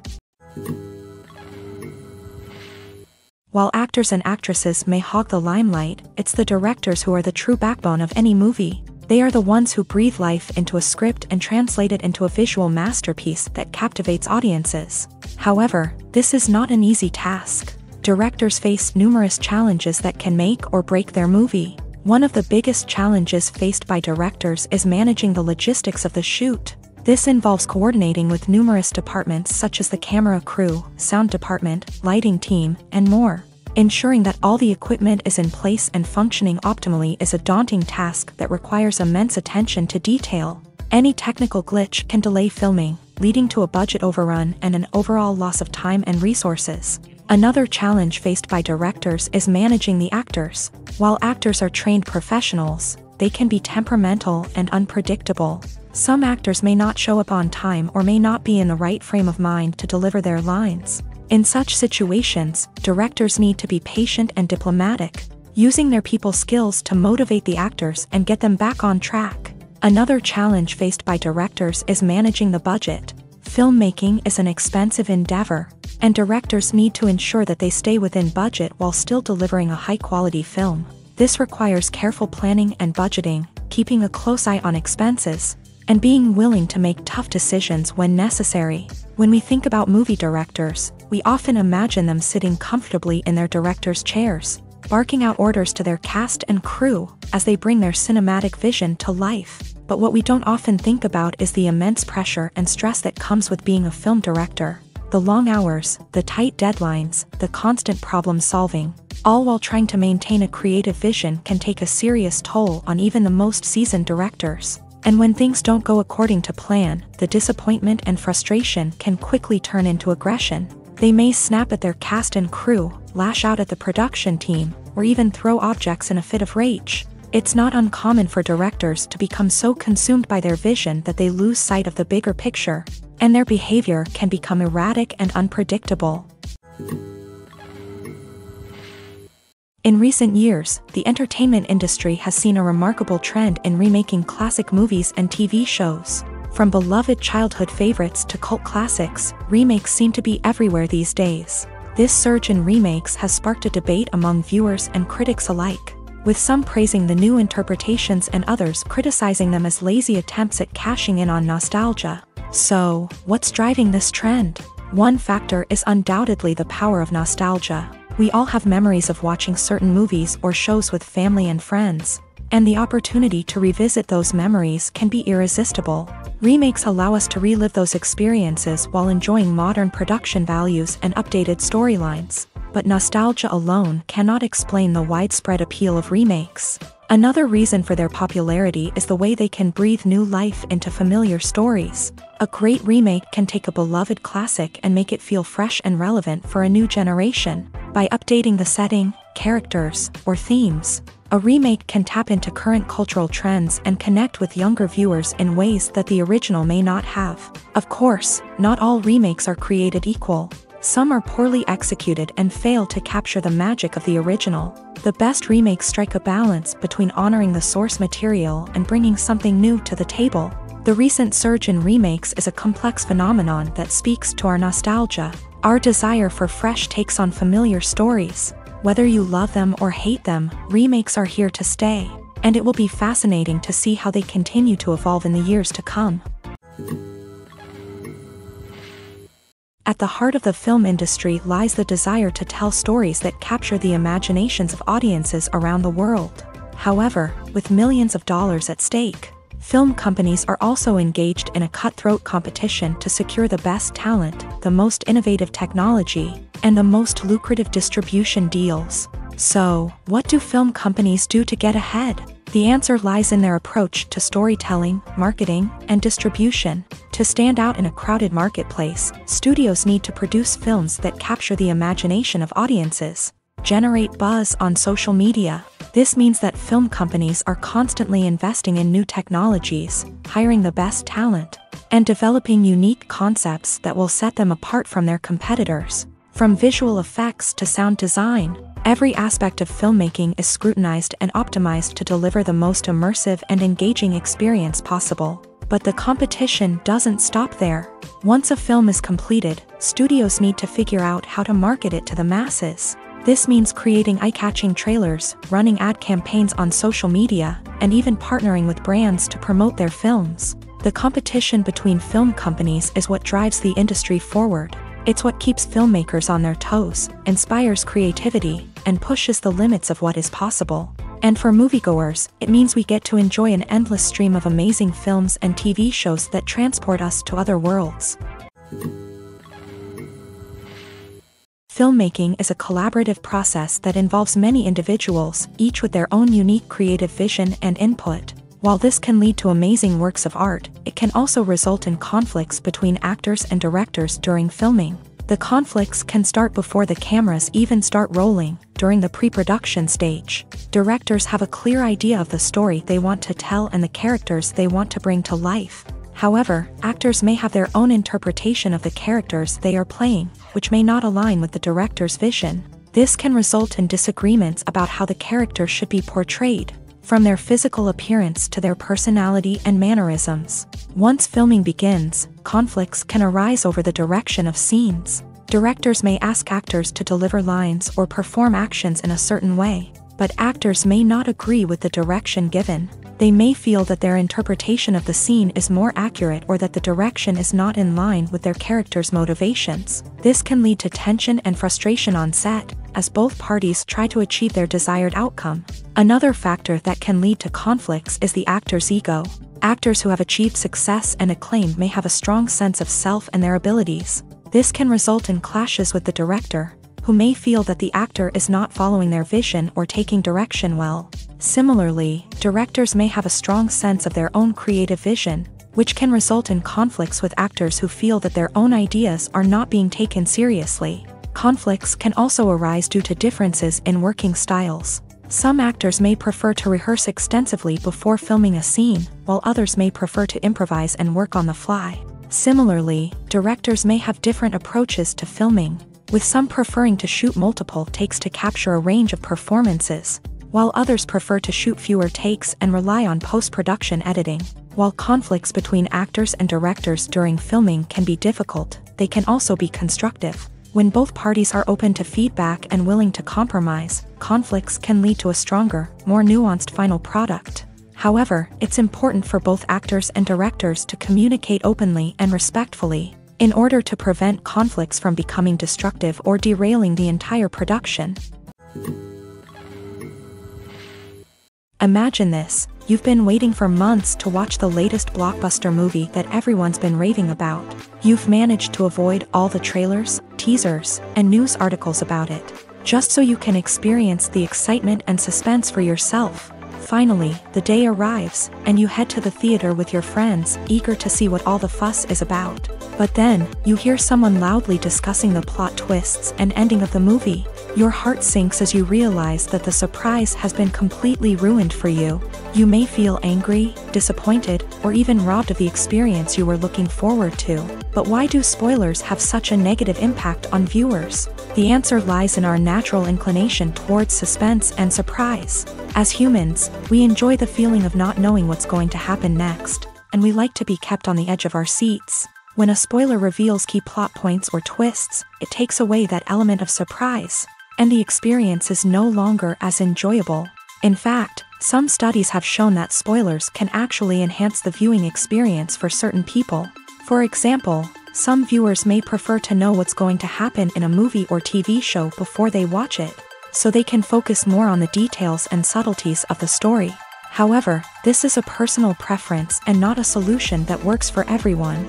While actors and actresses may hog the limelight, it's the directors who are the true backbone of any movie. They are the ones who breathe life into a script and translate it into a visual masterpiece that captivates audiences. However, this is not an easy task. Directors face numerous challenges that can make or break their movie. One of the biggest challenges faced by directors is managing the logistics of the shoot. This involves coordinating with numerous departments such as the camera crew, sound department, lighting team, and more. Ensuring that all the equipment is in place and functioning optimally is a daunting task that requires immense attention to detail. Any technical glitch can delay filming, leading to a budget overrun and an overall loss of time and resources. Another challenge faced by directors is managing the actors. While actors are trained professionals, they can be temperamental and unpredictable. Some actors may not show up on time or may not be in the right frame of mind to deliver their lines. In such situations, directors need to be patient and diplomatic, using their people skills to motivate the actors and get them back on track. Another challenge faced by directors is managing the budget. Filmmaking is an expensive endeavor, and directors need to ensure that they stay within budget while still delivering a high-quality film. This requires careful planning and budgeting, keeping a close eye on expenses, and being willing to make tough decisions when necessary. When we think about movie directors, we often imagine them sitting comfortably in their director's chairs, barking out orders to their cast and crew as they bring their cinematic vision to life. But what we don't often think about is the immense pressure and stress that comes with being a film director. The long hours, the tight deadlines, the constant problem solving, all while trying to maintain a creative vision can take a serious toll on even the most seasoned directors. And when things don't go according to plan, the disappointment and frustration can quickly turn into aggression. They may snap at their cast and crew, lash out at the production team, or even throw objects in a fit of rage. It's not uncommon for directors to become so consumed by their vision that they lose sight of the bigger picture, and their behavior can become erratic and unpredictable. In recent years, the entertainment industry has seen a remarkable trend in remaking classic movies and TV shows. From beloved childhood favorites to cult classics, remakes seem to be everywhere these days. This surge in remakes has sparked a debate among viewers and critics alike, with some praising the new interpretations and others criticizing them as lazy attempts at cashing in on nostalgia. So, what's driving this trend? One factor is undoubtedly the power of nostalgia. We all have memories of watching certain movies or shows with family and friends, and the opportunity to revisit those memories can be irresistible. Remakes allow us to relive those experiences while enjoying modern production values and updated storylines. But nostalgia alone cannot explain the widespread appeal of remakes. Another reason for their popularity is the way they can breathe new life into familiar stories. A great remake can take a beloved classic and make it feel fresh and relevant for a new generation. By updating the setting, characters, or themes, a remake can tap into current cultural trends and connect with younger viewers in ways that the original may not have. Of course, not all remakes are created equal. Some are poorly executed and fail to capture the magic of the original. The best remakes strike a balance between honoring the source material and bringing something new to the table. The recent surge in remakes is a complex phenomenon that speaks to our nostalgia, our desire for fresh takes on familiar stories. Whether you love them or hate them, remakes are here to stay, and it will be fascinating to see how they continue to evolve in the years to come. At the heart of the film industry lies the desire to tell stories that capture the imaginations of audiences around the world. However, with millions of dollars at stake, film companies are also engaged in a cutthroat competition to secure the best talent, the most innovative technology, and the most lucrative distribution deals. So, what do film companies do to get ahead? The answer lies in their approach to storytelling, marketing, and distribution. To stand out in a crowded marketplace, studios need to produce films that capture the imagination of audiences, generate buzz on social media. This means that film companies are constantly investing in new technologies, hiring the best talent, and developing unique concepts that will set them apart from their competitors. From visual effects to sound design, every aspect of filmmaking is scrutinized and optimized to deliver the most immersive and engaging experience possible. But the competition doesn't stop there. Once a film is completed, studios need to figure out how to market it to the masses. This means creating eye-catching trailers, running ad campaigns on social media, and even partnering with brands to promote their films. The competition between film companies is what drives the industry forward. It's what keeps filmmakers on their toes, inspires creativity, and pushes the limits of what is possible. And for moviegoers, it means we get to enjoy an endless stream of amazing films and TV shows that transport us to other worlds. Filmmaking is a collaborative process that involves many individuals, each with their own unique creative vision and input. While this can lead to amazing works of art, it can also result in conflicts between actors and directors during filming. The conflicts can start before the cameras even start rolling, during the pre-production stage. Directors have a clear idea of the story they want to tell and the characters they want to bring to life. However, actors may have their own interpretation of the characters they are playing, which may not align with the director's vision. This can result in disagreements about how the character should be portrayed, from their physical appearance to their personality and mannerisms. Once filming begins, conflicts can arise over the direction of scenes. Directors may ask actors to deliver lines or perform actions in a certain way, but actors may not agree with the direction given. They may feel that their interpretation of the scene is more accurate or that the direction is not in line with their character's motivations. This can lead to tension and frustration on set, as both parties try to achieve their desired outcome. Another factor that can lead to conflicts is the actor's ego. Actors who have achieved success and acclaim may have a strong sense of self and their abilities. This can result in clashes with the director, who may feel that the actor is not following their vision or taking direction well. Similarly, directors may have a strong sense of their own creative vision, which can result in conflicts with actors who feel that their own ideas are not being taken seriously. Conflicts can also arise due to differences in working styles. Some actors may prefer to rehearse extensively before filming a scene, while others may prefer to improvise and work on the fly. Similarly, directors may have different approaches to filming, with some preferring to shoot multiple takes to capture a range of performances, while others prefer to shoot fewer takes and rely on post-production editing. While conflicts between actors and directors during filming can be difficult, they can also be constructive. When both parties are open to feedback and willing to compromise, conflicts can lead to a stronger, more nuanced final product. However, it's important for both actors and directors to communicate openly and respectfully, in order to prevent conflicts from becoming destructive or derailing the entire production. Imagine this: you've been waiting for months to watch the latest blockbuster movie that everyone's been raving about. You've managed to avoid all the trailers, teasers, and news articles about it, just so you can experience the excitement and suspense for yourself. Finally, the day arrives, and you head to the theater with your friends, eager to see what all the fuss is about. But then, you hear someone loudly discussing the plot twists and ending of the movie. Your heart sinks as you realize that the surprise has been completely ruined for you. You may feel angry, disappointed, or even robbed of the experience you were looking forward to. But why do spoilers have such a negative impact on viewers? The answer lies in our natural inclination towards suspense and surprise. As humans, we enjoy the feeling of not knowing what's going to happen next, and we like to be kept on the edge of our seats. When a spoiler reveals key plot points or twists, it takes away that element of surprise, and the experience is no longer as enjoyable. In fact, some studies have shown that spoilers can actually enhance the viewing experience for certain people. For example, some viewers may prefer to know what's going to happen in a movie or TV show before they watch it, so they can focus more on the details and subtleties of the story. However, this is a personal preference and not a solution that works for everyone.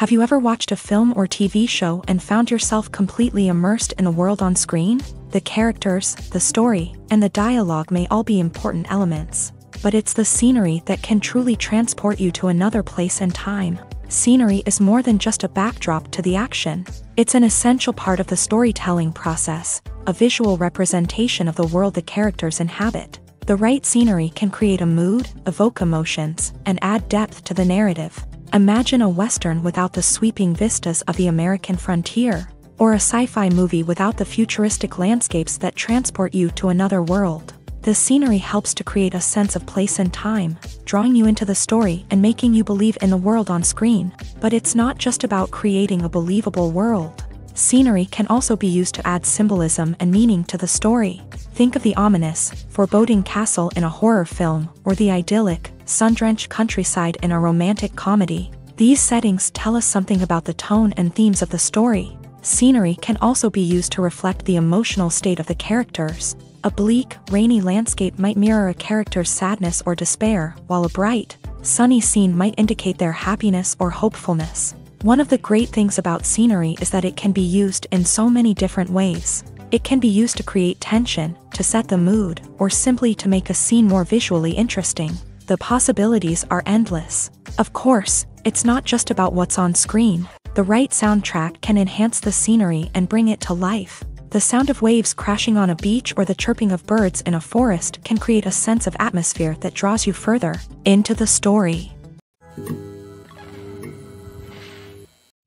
Have you ever watched a film or TV show and found yourself completely immersed in the world on screen? The characters, the story, and the dialogue may all be important elements, but it's the scenery that can truly transport you to another place and time. Scenery is more than just a backdrop to the action. It's an essential part of the storytelling process, a visual representation of the world the characters inhabit. The right scenery can create a mood, evoke emotions, and add depth to the narrative. Imagine a Western without the sweeping vistas of the American frontier, or a sci-fi movie without the futuristic landscapes that transport you to another world. The scenery helps to create a sense of place and time, drawing you into the story and making you believe in the world on screen. But it's not just about creating a believable world. Scenery can also be used to add symbolism and meaning to the story. Think of the ominous, foreboding castle in a horror film, or the idyllic, sun-drenched countryside in a romantic comedy. These settings tell us something about the tone and themes of the story. Scenery can also be used to reflect the emotional state of the characters. A bleak, rainy landscape might mirror a character's sadness or despair, while a bright, sunny scene might indicate their happiness or hopefulness. One of the great things about scenery is that it can be used in so many different ways. It can be used to create tension, to set the mood, or simply to make a scene more visually interesting. The possibilities are endless. Of course, it's not just about what's on screen. The right soundtrack can enhance the scenery and bring it to life. The sound of waves crashing on a beach or the chirping of birds in a forest can create a sense of atmosphere that draws you further into the story.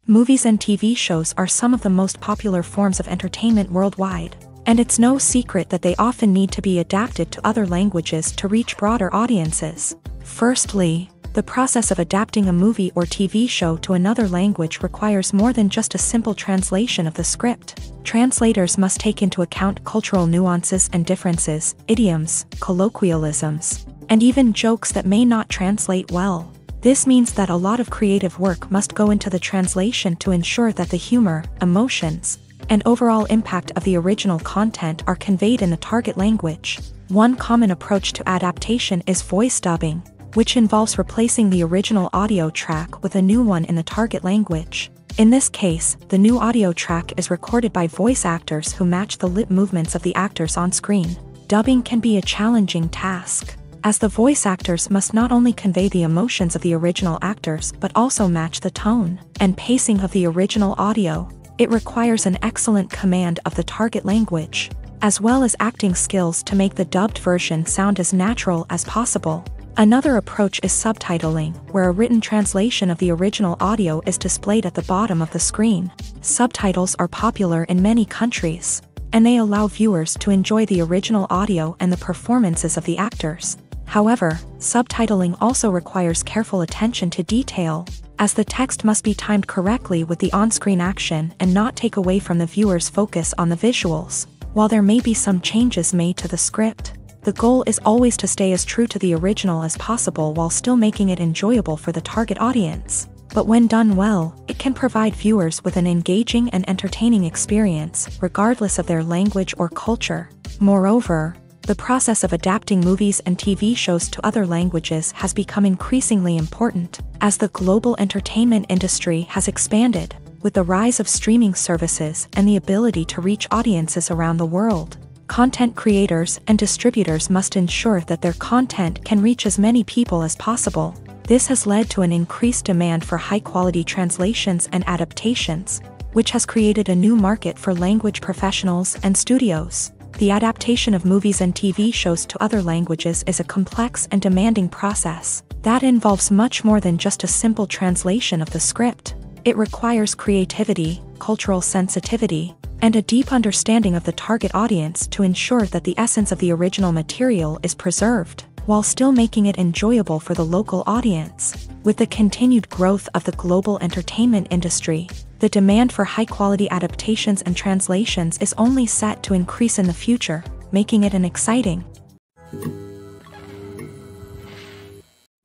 Movies and TV shows are some of the most popular forms of entertainment worldwide, and it's no secret that they often need to be adapted to other languages to reach broader audiences. Firstly, the process of adapting a movie or TV show to another language requires more than just a simple translation of the script. Translators must take into account cultural nuances and differences, idioms, colloquialisms, and even jokes that may not translate well. This means that a lot of creative work must go into the translation to ensure that the humor, emotions, and overall impact of the original content are conveyed in the target language. One common approach to adaptation is voice dubbing, which involves replacing the original audio track with a new one in the target language. In this case, the new audio track is recorded by voice actors who match the lip movements of the actors on screen. Dubbing can be a challenging task, as the voice actors must not only convey the emotions of the original actors but also match the tone and pacing of the original audio. It requires an excellent command of the target language, as well as acting skills to make the dubbed version sound as natural as possible. Another approach is subtitling, where a written translation of the original audio is displayed at the bottom of the screen. Subtitles are popular in many countries, and they allow viewers to enjoy the original audio and the performances of the actors. However, subtitling also requires careful attention to detail, as the text must be timed correctly with the on-screen action and not take away from the viewer's focus on the visuals. While there may be some changes made to the script, the goal is always to stay as true to the original as possible while still making it enjoyable for the target audience. But when done well, it can provide viewers with an engaging and entertaining experience, regardless of their language or culture. Moreover, the process of adapting movies and TV shows to other languages has become increasingly important, as the global entertainment industry has expanded, with the rise of streaming services and the ability to reach audiences around the world. Content creators and distributors must ensure that their content can reach as many people as possible. This has led to an increased demand for high-quality translations and adaptations, which has created a new market for language professionals and studios. The adaptation of movies and TV shows to other languages is a complex and demanding process that involves much more than just a simple translation of the script. It requires creativity, cultural sensitivity, and a deep understanding of the target audience to ensure that the essence of the original material is preserved, while still making it enjoyable for the local audience. With the continued growth of the global entertainment industry, the demand for high-quality adaptations and translations is only set to increase in the future, making it an exciting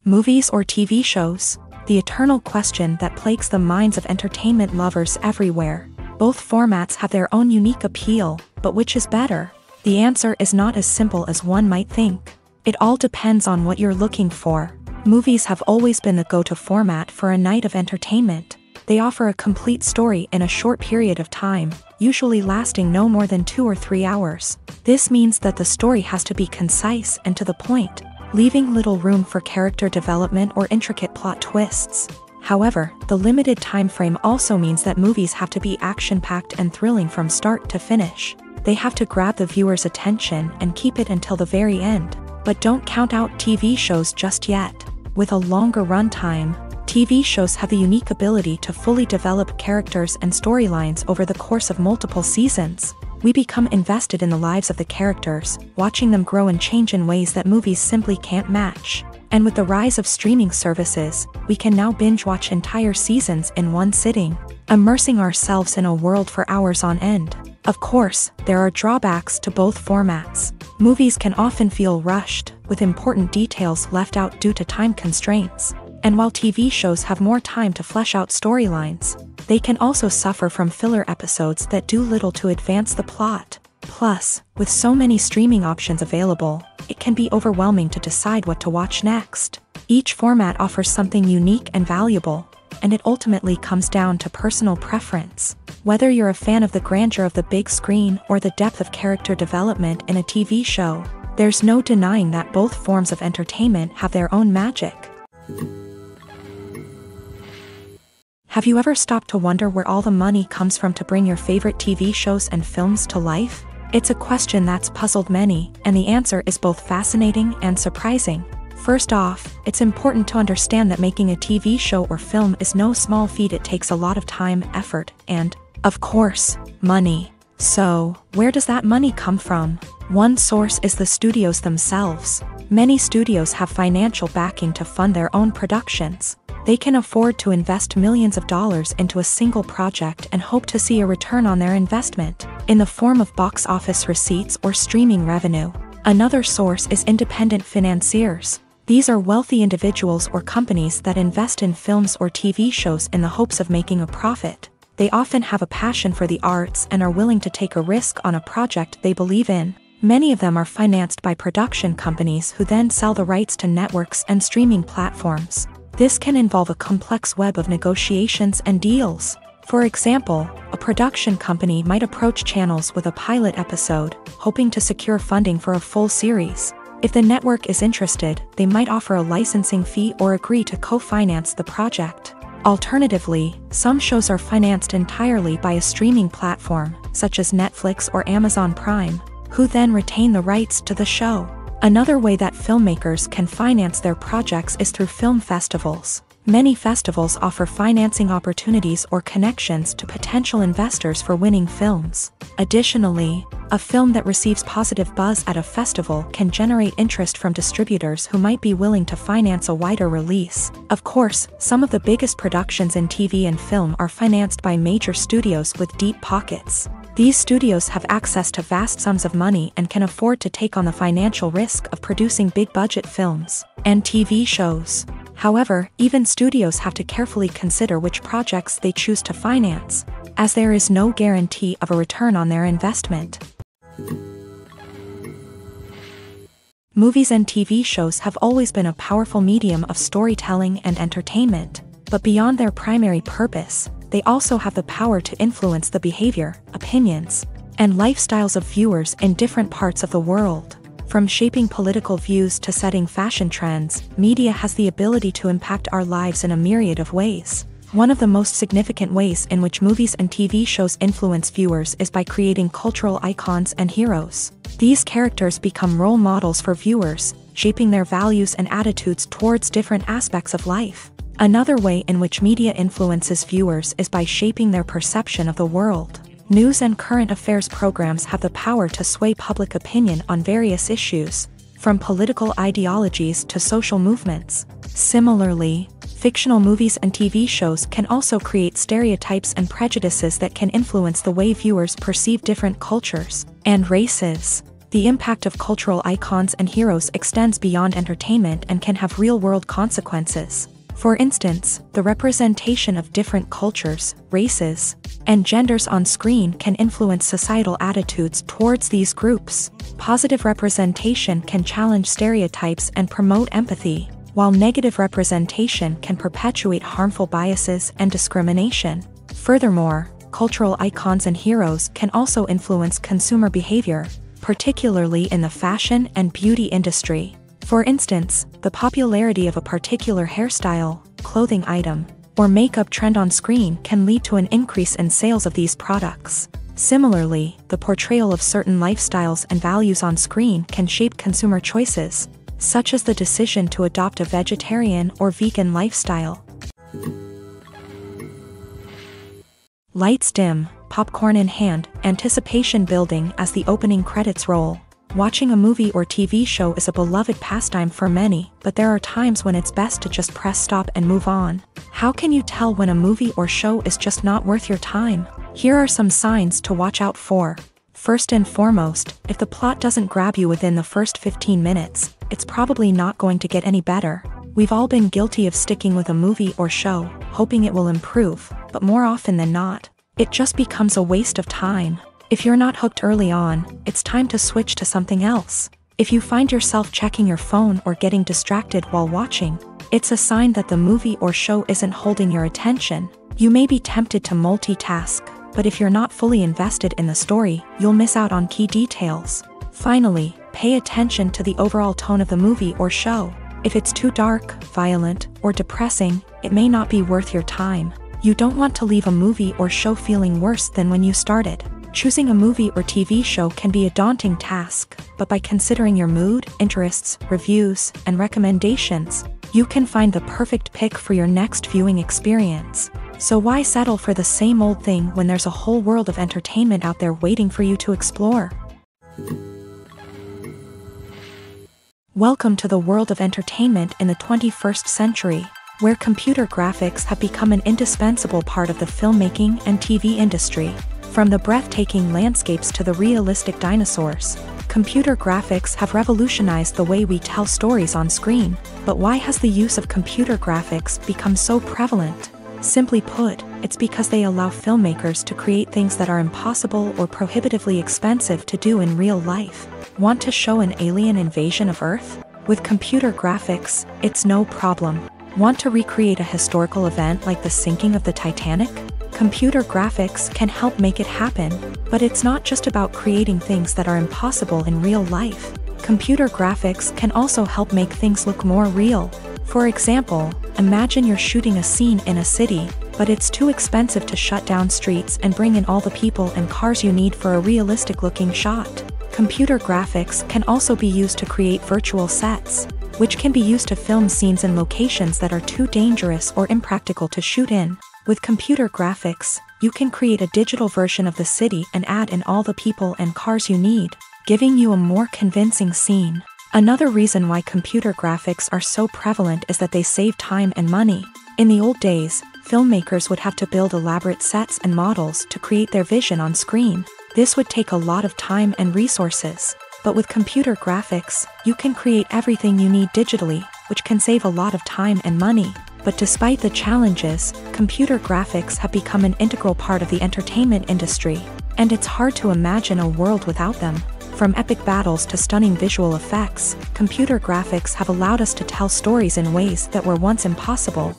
movies or TV shows. The eternal question that plagues the minds of entertainment lovers everywhere. Both formats have their own unique appeal, but which is better? The answer is not as simple as one might think. It all depends on what you're looking for. Movies have always been the go-to format for a night of entertainment. They offer a complete story in a short period of time, usually lasting no more than 2 or 3 hours. This means that the story has to be concise and to the point, leaving little room for character development or intricate plot twists. However, the limited time frame also means that movies have to be action-packed and thrilling from start to finish. They have to grab the viewer's attention and keep it until the very end. But don't count out TV shows just yet. With a longer runtime, TV shows have the unique ability to fully develop characters and storylines over the course of multiple seasons. We become invested in the lives of the characters, watching them grow and change in ways that movies simply can't match. And with the rise of streaming services, we can now binge-watch entire seasons in one sitting, immersing ourselves in a world for hours on end. Of course, there are drawbacks to both formats. Movies can often feel rushed, with important details left out due to time constraints. And while TV shows have more time to flesh out storylines, they can also suffer from filler episodes that do little to advance the plot. Plus, with so many streaming options available, it can be overwhelming to decide what to watch next. Each format offers something unique and valuable, and it ultimately comes down to personal preference. Whether you're a fan of the grandeur of the big screen or the depth of character development in a TV show, there's no denying that both forms of entertainment have their own magic. Have you ever stopped to wonder where all the money comes from to bring your favorite TV shows and films to life? It's a question that's puzzled many, and the answer is both fascinating and surprising. First off, it's important to understand that making a TV show or film is no small feat. It takes a lot of time, effort, and, of course, money. So, where does that money come from? One source is the studios themselves. Many studios have financial backing to fund their own productions. They can afford to invest millions of dollars into a single project and hope to see a return on their investment, in the form of box office receipts or streaming revenue. Another source is independent financiers. These are wealthy individuals or companies that invest in films or TV shows in the hopes of making a profit. They often have a passion for the arts and are willing to take a risk on a project they believe in. Many of them are financed by production companies who then sell the rights to networks and streaming platforms. This can involve a complex web of negotiations and deals. For example, a production company might approach channels with a pilot episode, hoping to secure funding for a full series. If the network is interested, they might offer a licensing fee or agree to co-finance the project. Alternatively, some shows are financed entirely by a streaming platform, such as Netflix or Amazon Prime, who then retain the rights to the show. Another way that filmmakers can finance their projects is through film festivals. Many festivals offer financing opportunities or connections to potential investors for winning films. Additionally, a film that receives positive buzz at a festival can generate interest from distributors who might be willing to finance a wider release. Of course, some of the biggest productions in TV and film are financed by major studios with deep pockets. These studios have access to vast sums of money and can afford to take on the financial risk of producing big-budget films and TV shows. However, even studios have to carefully consider which projects they choose to finance, as there is no guarantee of a return on their investment. Movies and TV shows have always been a powerful medium of storytelling and entertainment, but beyond their primary purpose, they also have the power to influence the behavior, opinions, and lifestyles of viewers in different parts of the world. From shaping political views to setting fashion trends, media has the ability to impact our lives in a myriad of ways. One of the most significant ways in which movies and TV shows influence viewers is by creating cultural icons and heroes. These characters become role models for viewers, shaping their values and attitudes towards different aspects of life. Another way in which media influences viewers is by shaping their perception of the world. News and current affairs programs have the power to sway public opinion on various issues, from political ideologies to social movements. Similarly, fictional movies and TV shows can also create stereotypes and prejudices that can influence the way viewers perceive different cultures and races. The impact of cultural icons and heroes extends beyond entertainment and can have real-world consequences. For instance, the representation of different cultures, races, and genders on screen can influence societal attitudes towards these groups. Positive representation can challenge stereotypes and promote empathy, while negative representation can perpetuate harmful biases and discrimination. Furthermore, cultural icons and heroes can also influence consumer behavior, particularly in the fashion and beauty industry. For instance, the popularity of a particular hairstyle, clothing item, or makeup trend on screen can lead to an increase in sales of these products. Similarly, the portrayal of certain lifestyles and values on screen can shape consumer choices, such as the decision to adopt a vegetarian or vegan lifestyle. Lights dim, popcorn in hand, anticipation building as the opening credits roll. Watching a movie or TV show is a beloved pastime for many, but there are times when it's best to just press stop and move on. How can you tell when a movie or show is just not worth your time? Here are some signs to watch out for. First and foremost, if the plot doesn't grab you within the first 15 minutes, it's probably not going to get any better. We've all been guilty of sticking with a movie or show, hoping it will improve, but more often than not, it just becomes a waste of time. If you're not hooked early on, it's time to switch to something else. If you find yourself checking your phone or getting distracted while watching, it's a sign that the movie or show isn't holding your attention. You may be tempted to multitask, but if you're not fully invested in the story, you'll miss out on key details. Finally, pay attention to the overall tone of the movie or show. If it's too dark, violent, or depressing, it may not be worth your time. You don't want to leave a movie or show feeling worse than when you started. Choosing a movie or TV show can be a daunting task, but by considering your mood, interests, reviews, and recommendations, you can find the perfect pick for your next viewing experience. So why settle for the same old thing when there's a whole world of entertainment out there waiting for you to explore? Welcome to the world of entertainment in the 21st century, where computer graphics have become an indispensable part of the filmmaking and TV industry. From the breathtaking landscapes to the realistic dinosaurs, computer graphics have revolutionized the way we tell stories on screen. But why has the use of computer graphics become so prevalent? Simply put, it's because they allow filmmakers to create things that are impossible or prohibitively expensive to do in real life. Want to show an alien invasion of Earth? With computer graphics, it's no problem. Want to recreate a historical event like the sinking of the Titanic? Computer graphics can help make it happen, but it's not just about creating things that are impossible in real life. Computer graphics can also help make things look more real. For example, imagine you're shooting a scene in a city, but it's too expensive to shut down streets and bring in all the people and cars you need for a realistic-looking shot. Computer graphics can also be used to create virtual sets, which can be used to film scenes in locations that are too dangerous or impractical to shoot in. With computer graphics, you can create a digital version of the city and add in all the people and cars you need, giving you a more convincing scene. Another reason why computer graphics are so prevalent is that they save time and money. In the old days, filmmakers would have to build elaborate sets and models to create their vision on screen. This would take a lot of time and resources. But with computer graphics, you can create everything you need digitally, which can save a lot of time and money. But despite the challenges, computer graphics have become an integral part of the entertainment industry, and it's hard to imagine a world without them. From epic battles to stunning visual effects, computer graphics have allowed us to tell stories in ways that were once impossible.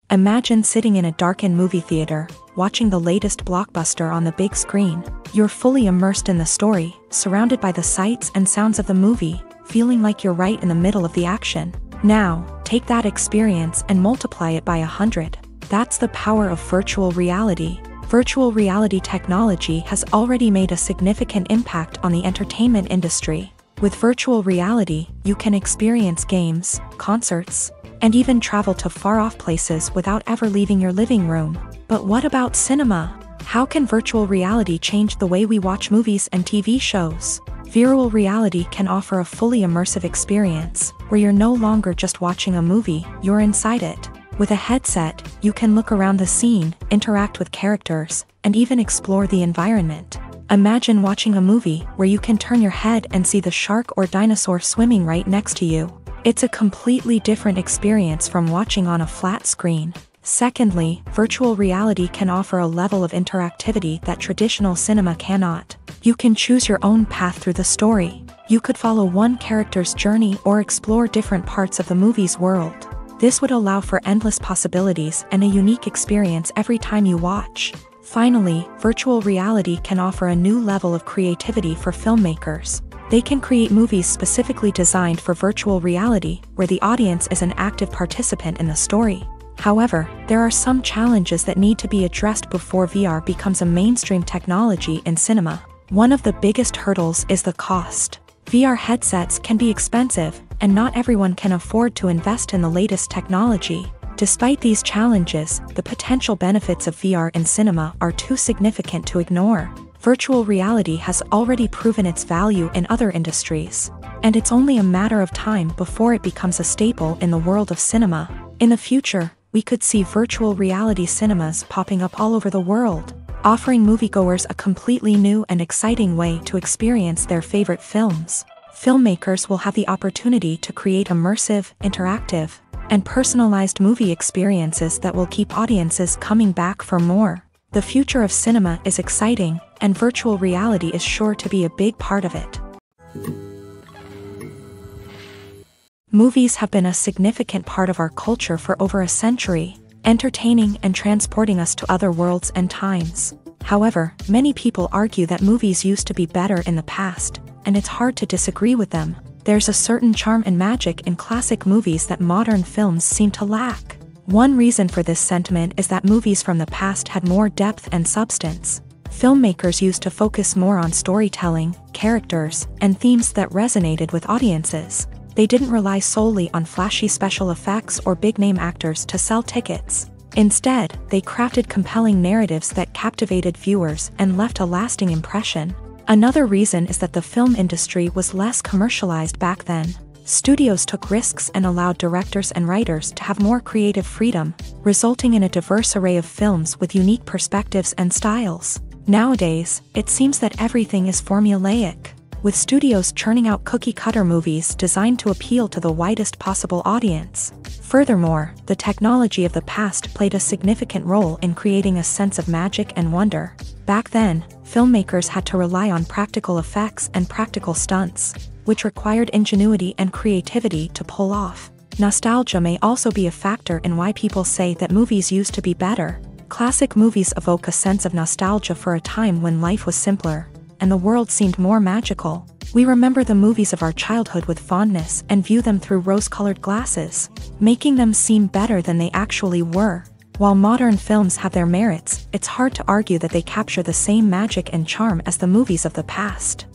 Imagine sitting in a darkened movie theater, watching the latest blockbuster on the big screen. You're fully immersed in the story, surrounded by the sights and sounds of the movie, feeling like you're right in the middle of the action. Now, take that experience and multiply it by 100. That's the power of virtual reality. Virtual reality technology has already made a significant impact on the entertainment industry. With virtual reality, you can experience games, concerts, and even travel to far-off places without ever leaving your living room. But what about cinema? How can virtual reality change the way we watch movies and TV shows? Virtual reality can offer a fully immersive experience, where you're no longer just watching a movie, you're inside it. With a headset, you can look around the scene, interact with characters, and even explore the environment. Imagine watching a movie where you can turn your head and see the shark or dinosaur swimming right next to you. It's a completely different experience from watching on a flat screen. Secondly, virtual reality can offer a level of interactivity that traditional cinema cannot. You can choose your own path through the story. You could follow one character's journey or explore different parts of the movie's world. This would allow for endless possibilities and a unique experience every time you watch. Finally, virtual reality can offer a new level of creativity for filmmakers. They can create movies specifically designed for virtual reality, where the audience is an active participant in the story. However, there are some challenges that need to be addressed before VR becomes a mainstream technology in cinema. One of the biggest hurdles is the cost. VR headsets can be expensive, and not everyone can afford to invest in the latest technology. Despite these challenges, the potential benefits of VR in cinema are too significant to ignore. Virtual reality has already proven its value in other industries, and it's only a matter of time before it becomes a staple in the world of cinema. In the future, we could see virtual reality cinemas popping up all over the world, offering moviegoers a completely new and exciting way to experience their favorite films. Filmmakers will have the opportunity to create immersive, interactive, and personalized movie experiences that will keep audiences coming back for more. The future of cinema is exciting, and virtual reality is sure to be a big part of it. Movies have been a significant part of our culture for over a century, entertaining and transporting us to other worlds and times. However, many people argue that movies used to be better in the past, and it's hard to disagree with them. There's a certain charm and magic in classic movies that modern films seem to lack. One reason for this sentiment is that movies from the past had more depth and substance. Filmmakers used to focus more on storytelling, characters, and themes that resonated with audiences. They didn't rely solely on flashy special effects or big-name actors to sell tickets. Instead, they crafted compelling narratives that captivated viewers and left a lasting impression. Another reason is that the film industry was less commercialized back then. Studios took risks and allowed directors and writers to have more creative freedom, resulting in a diverse array of films with unique perspectives and styles. Nowadays, it seems that everything is formulaic, with studios churning out cookie-cutter movies designed to appeal to the widest possible audience. Furthermore, the technology of the past played a significant role in creating a sense of magic and wonder. Back then, filmmakers had to rely on practical effects and practical stunts, which required ingenuity and creativity to pull off. Nostalgia may also be a factor in why people say that movies used to be better. Classic movies evoke a sense of nostalgia for a time when life was simpler, and the world seemed more magical. We remember the movies of our childhood with fondness and view them through rose-colored glasses, making them seem better than they actually were. While modern films have their merits, it's hard to argue that they capture the same magic and charm as the movies of the past.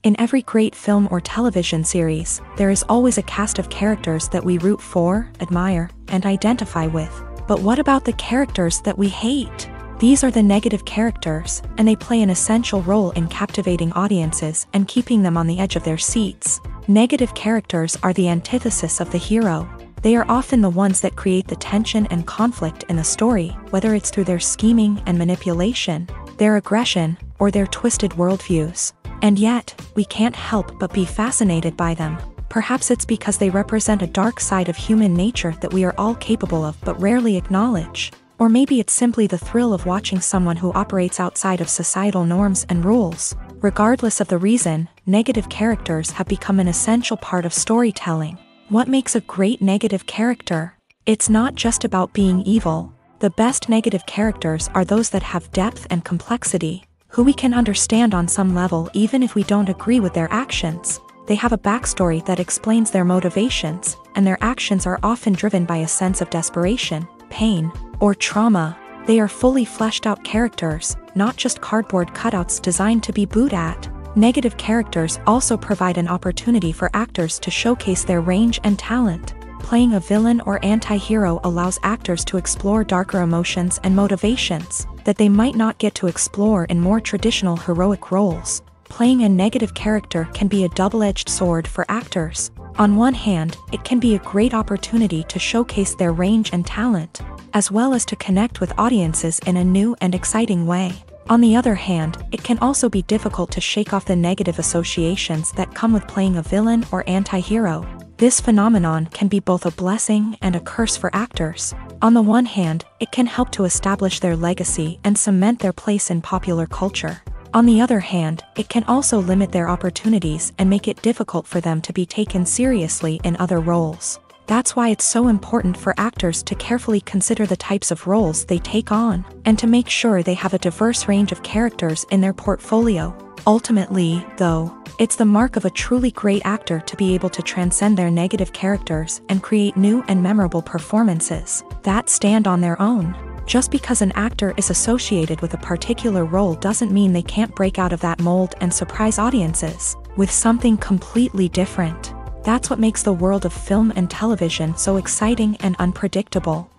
In every great film or television series, there is always a cast of characters that we root for, admire, and identify with. But what about the characters that we hate? These are the negative characters, and they play an essential role in captivating audiences and keeping them on the edge of their seats. Negative characters are the antithesis of the hero. They are often the ones that create the tension and conflict in the story, whether it's through their scheming and manipulation, their aggression, or their twisted worldviews. And yet, we can't help but be fascinated by them. Perhaps it's because they represent a dark side of human nature that we are all capable of but rarely acknowledge. Or maybe it's simply the thrill of watching someone who operates outside of societal norms and rules. Regardless of the reason, negative characters have become an essential part of storytelling. What makes a great negative character? It's not just about being evil. The best negative characters are those that have depth and complexity, who we can understand on some level even if we don't agree with their actions. They have a backstory that explains their motivations, and their actions are often driven by a sense of desperation, pain, or trauma. They are fully fleshed out characters, not just cardboard cutouts designed to be booed at. Negative characters also provide an opportunity for actors to showcase their range and talent. Playing a villain or anti-hero allows actors to explore darker emotions and motivations that they might not get to explore in more traditional heroic roles. Playing a negative character can be a double-edged sword for actors. On one hand, it can be a great opportunity to showcase their range and talent, as well as to connect with audiences in a new and exciting way. On the other hand, it can also be difficult to shake off the negative associations that come with playing a villain or anti-hero. This phenomenon can be both a blessing and a curse for actors. On the one hand, it can help to establish their legacy and cement their place in popular culture. On the other hand, it can also limit their opportunities and make it difficult for them to be taken seriously in other roles. That's why it's so important for actors to carefully consider the types of roles they take on, and to make sure they have a diverse range of characters in their portfolio. Ultimately, though, it's the mark of a truly great actor to be able to transcend their negative characters and create new and memorable performances that stand on their own. Just because an actor is associated with a particular role doesn't mean they can't break out of that mold and surprise audiences with something completely different. That's what makes the world of film and television so exciting and unpredictable.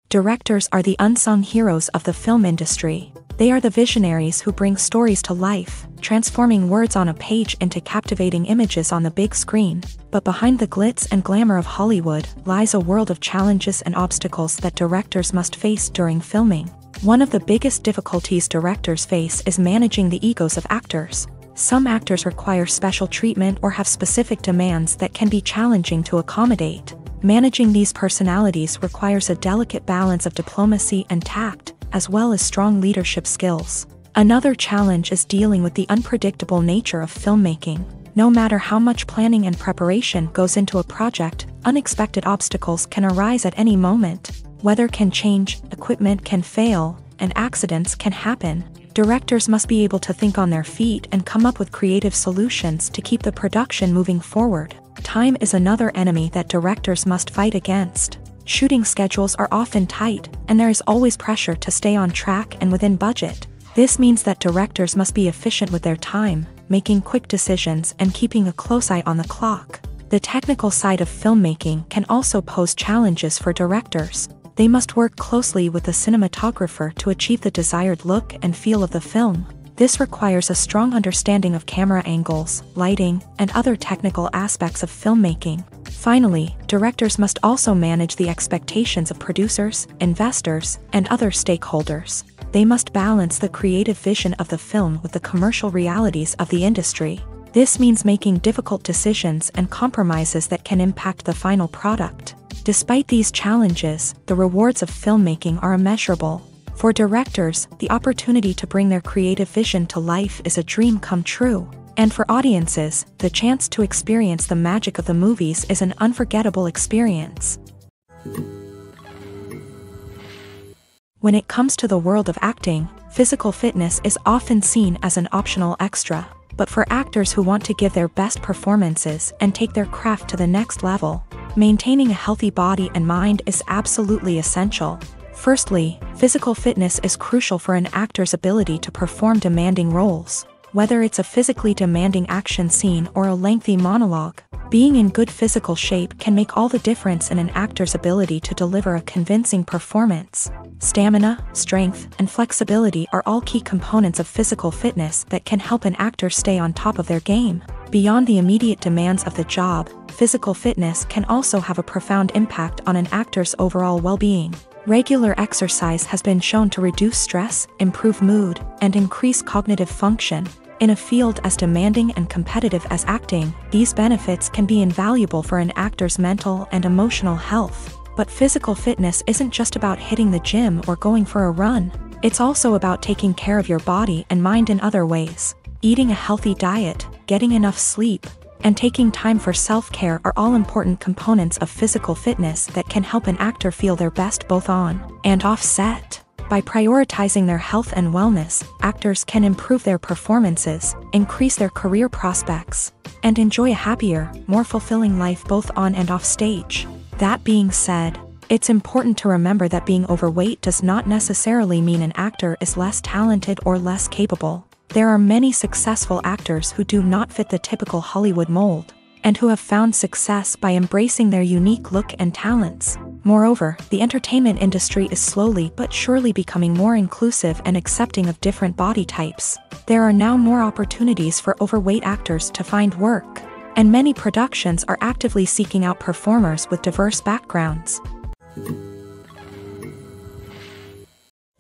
Directors are the unsung heroes of the film industry. They are the visionaries who bring stories to life, transforming words on a page into captivating images on the big screen. But behind the glitz and glamour of Hollywood lies a world of challenges and obstacles that directors must face during filming. One of the biggest difficulties directors face is managing the egos of actors. Some actors require special treatment or have specific demands that can be challenging to accommodate. Managing these personalities requires a delicate balance of diplomacy and tact, as well as strong leadership skills. Another challenge is dealing with the unpredictable nature of filmmaking. No matter how much planning and preparation goes into a project, unexpected obstacles can arise at any moment. Weather can change, equipment can fail, and accidents can happen. Directors must be able to think on their feet and come up with creative solutions to keep the production moving forward. Time is another enemy that directors must fight against. Shooting schedules are often tight, and there is always pressure to stay on track and within budget. This means that directors must be efficient with their time, making quick decisions and keeping a close eye on the clock. The technical side of filmmaking can also pose challenges for directors. They must work closely with the cinematographer to achieve the desired look and feel of the film. This requires a strong understanding of camera angles, lighting, and other technical aspects of filmmaking. Finally, directors must also manage the expectations of producers, investors, and other stakeholders. They must balance the creative vision of the film with the commercial realities of the industry. This means making difficult decisions and compromises that can impact the final product. Despite these challenges, the rewards of filmmaking are immeasurable. For directors, the opportunity to bring their creative vision to life is a dream come true. And for audiences, the chance to experience the magic of the movies is an unforgettable experience. When it comes to the world of acting, physical fitness is often seen as an optional extra. But for actors who want to give their best performances and take their craft to the next level, maintaining a healthy body and mind is absolutely essential. Firstly, physical fitness is crucial for an actor's ability to perform demanding roles. Whether it's a physically demanding action scene or a lengthy monologue, being in good physical shape can make all the difference in an actor's ability to deliver a convincing performance. Stamina, strength, and flexibility are all key components of physical fitness that can help an actor stay on top of their game. Beyond the immediate demands of the job, physical fitness can also have a profound impact on an actor's overall well-being. Regular exercise has been shown to reduce stress, improve mood, and increase cognitive function. In a field as demanding and competitive as acting, these benefits can be invaluable for an actor's mental and emotional health. But physical fitness isn't just about hitting the gym or going for a run. It's also about taking care of your body and mind in other ways. Eating a healthy diet, getting enough sleep, and taking time for self-care are all important components of physical fitness that can help an actor feel their best both on and off set. By prioritizing their health and wellness, actors can improve their performances, increase their career prospects, and enjoy a happier, more fulfilling life both on and off stage. That being said, it's important to remember that being overweight does not necessarily mean an actor is less talented or less capable. There are many successful actors who do not fit the typical Hollywood mold, and who have found success by embracing their unique look and talents. Moreover, the entertainment industry is slowly but surely becoming more inclusive and accepting of different body types. There are now more opportunities for overweight actors to find work, and many productions are actively seeking out performers with diverse backgrounds.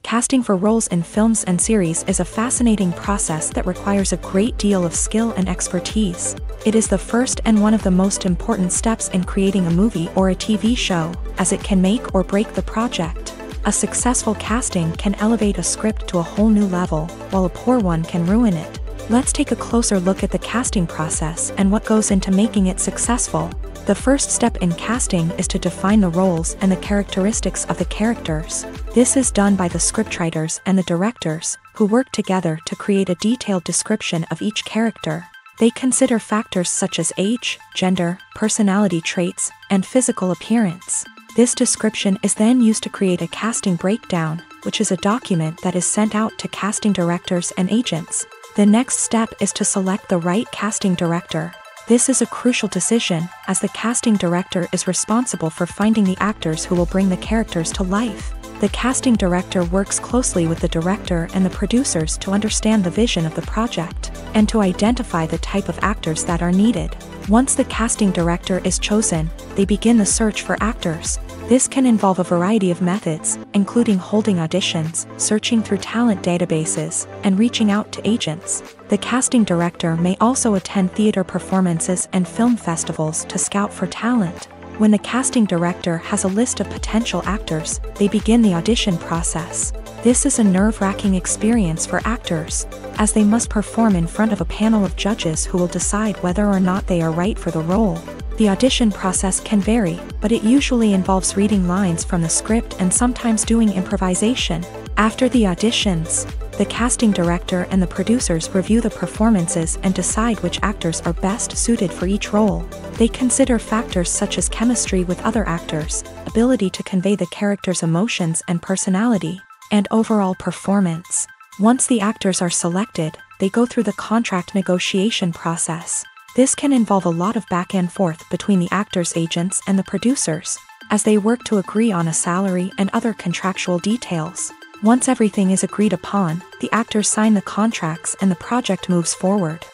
Casting for roles in films and series is a fascinating process that requires a great deal of skill and expertise. It is the first and one of the most important steps in creating a movie or a TV show, as it can make or break the project. A successful casting can elevate a script to a whole new level, while a poor one can ruin it. Let's take a closer look at the casting process and what goes into making it successful. The first step in casting is to define the roles and the characteristics of the characters. This is done by the scriptwriters and the directors, who work together to create a detailed description of each character. They consider factors such as age, gender, personality traits, and physical appearance. This description is then used to create a casting breakdown, which is a document that is sent out to casting directors and agents. The next step is to select the right casting director. This is a crucial decision, as the casting director is responsible for finding the actors who will bring the characters to life. The casting director works closely with the director and the producers to understand the vision of the project, and to identify the type of actors that are needed. Once the casting director is chosen, they begin the search for actors. This can involve a variety of methods, including holding auditions, searching through talent databases, and reaching out to agents. The casting director may also attend theater performances and film festivals to scout for talent. When the casting director has a list of potential actors, they begin the audition process. This is a nerve-wracking experience for actors, as they must perform in front of a panel of judges who will decide whether or not they are right for the role. The audition process can vary, but it usually involves reading lines from the script and sometimes doing improvisation. After the auditions, the casting director and the producers review the performances and decide which actors are best suited for each role. They consider factors such as chemistry with other actors, ability to convey the character's emotions and personality, and overall performance. Once the actors are selected, they go through the contract negotiation process. This can involve a lot of back and forth between the actors' agents and the producers, as they work to agree on a salary and other contractual details. Once everything is agreed upon, the actors sign the contracts and the project moves forward.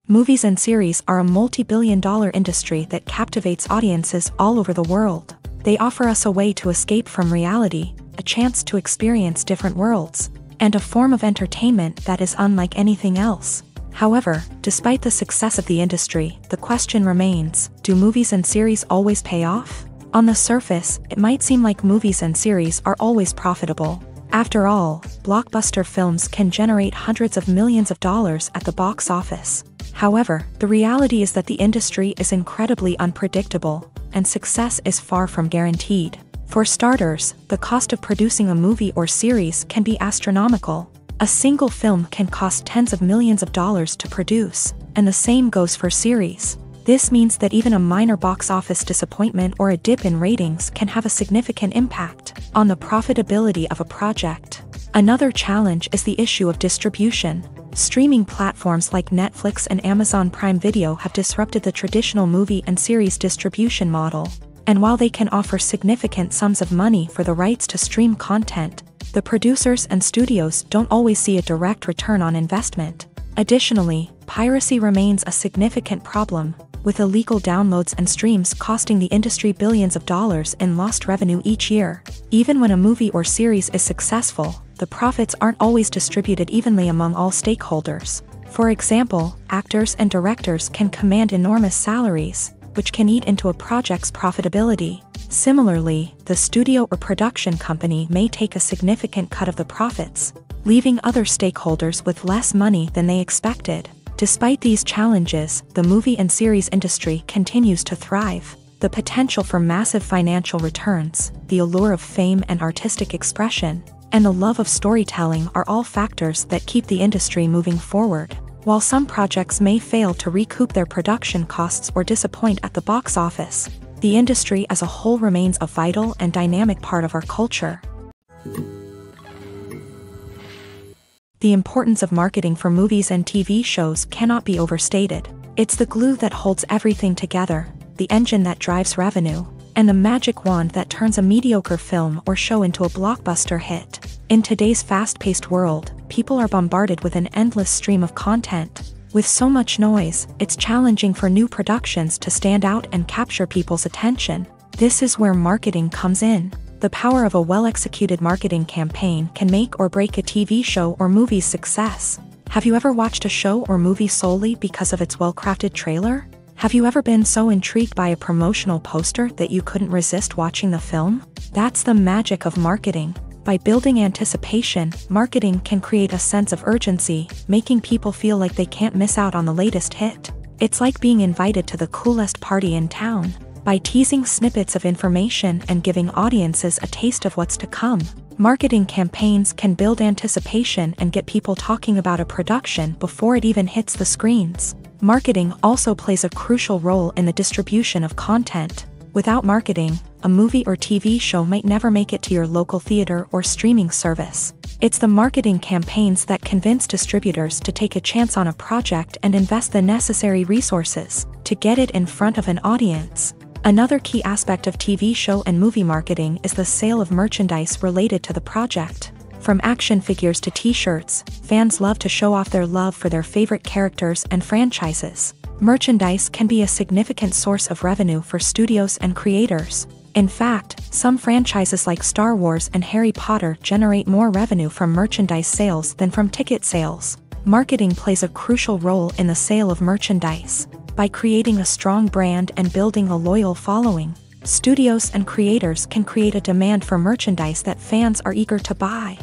Movies and series are a multi-billion-dollar industry that captivates audiences all over the world. They offer us a way to escape from reality, a chance to experience different worlds, and a form of entertainment that is unlike anything else. However, despite the success of the industry, the question remains, do movies and series always pay off? On the surface, it might seem like movies and series are always profitable. After all, blockbuster films can generate hundreds of millions of dollars at the box office. However, the reality is that the industry is incredibly unpredictable, and success is far from guaranteed. For starters, the cost of producing a movie or series can be astronomical. A single film can cost tens of millions of dollars to produce, and the same goes for series. This means that even a minor box office disappointment or a dip in ratings can have a significant impact on the profitability of a project. Another challenge is the issue of distribution. Streaming platforms like Netflix and Amazon Prime Video have disrupted the traditional movie and series distribution model. And while they can offer significant sums of money for the rights to stream content, the producers and studios don't always see a direct return on investment. Additionally, piracy remains a significant problem, with illegal downloads and streams costing the industry billions of dollars in lost revenue each year. Even when a movie or series is successful, the profits aren't always distributed evenly among all stakeholders. For example, actors and directors can command enormous salaries, which can eat into a project's profitability. Similarly, the studio or production company may take a significant cut of the profits, leaving other stakeholders with less money than they expected. Despite these challenges, the movie and series industry continues to thrive. The potential for massive financial returns, the allure of fame and artistic expression, and the love of storytelling are all factors that keep the industry moving forward. While some projects may fail to recoup their production costs or disappoint at the box office, the industry as a whole remains a vital and dynamic part of our culture. The importance of marketing for movies and TV shows cannot be overstated. It's the glue that holds everything together, the engine that drives revenue, and the magic wand that turns a mediocre film or show into a blockbuster hit. In today's fast-paced world, people are bombarded with an endless stream of content. With so much noise, it's challenging for new productions to stand out and capture people's attention. This is where marketing comes in. The power of a well-executed marketing campaign can make or break a TV show or movie's success. Have you ever watched a show or movie solely because of its well-crafted trailer? Have you ever been so intrigued by a promotional poster that you couldn't resist watching the film? That's the magic of marketing. By building anticipation, marketing can create a sense of urgency, making people feel like they can't miss out on the latest hit. It's like being invited to the coolest party in town. By teasing snippets of information and giving audiences a taste of what's to come, marketing campaigns can build anticipation and get people talking about a production before it even hits the screens. Marketing also plays a crucial role in the distribution of content. Without marketing, a movie or TV show might never make it to your local theater or streaming service. It's the marketing campaigns that convince distributors to take a chance on a project and invest the necessary resources to get it in front of an audience. Another key aspect of TV show and movie marketing is the sale of merchandise related to the project. From action figures to t-shirts, fans love to show off their love for their favorite characters and franchises. Merchandise can be a significant source of revenue for studios and creators. In fact, some franchises like Star Wars and Harry Potter generate more revenue from merchandise sales than from ticket sales. Marketing plays a crucial role in the sale of merchandise. By creating a strong brand and building a loyal following, studios and creators can create a demand for merchandise that fans are eager to buy.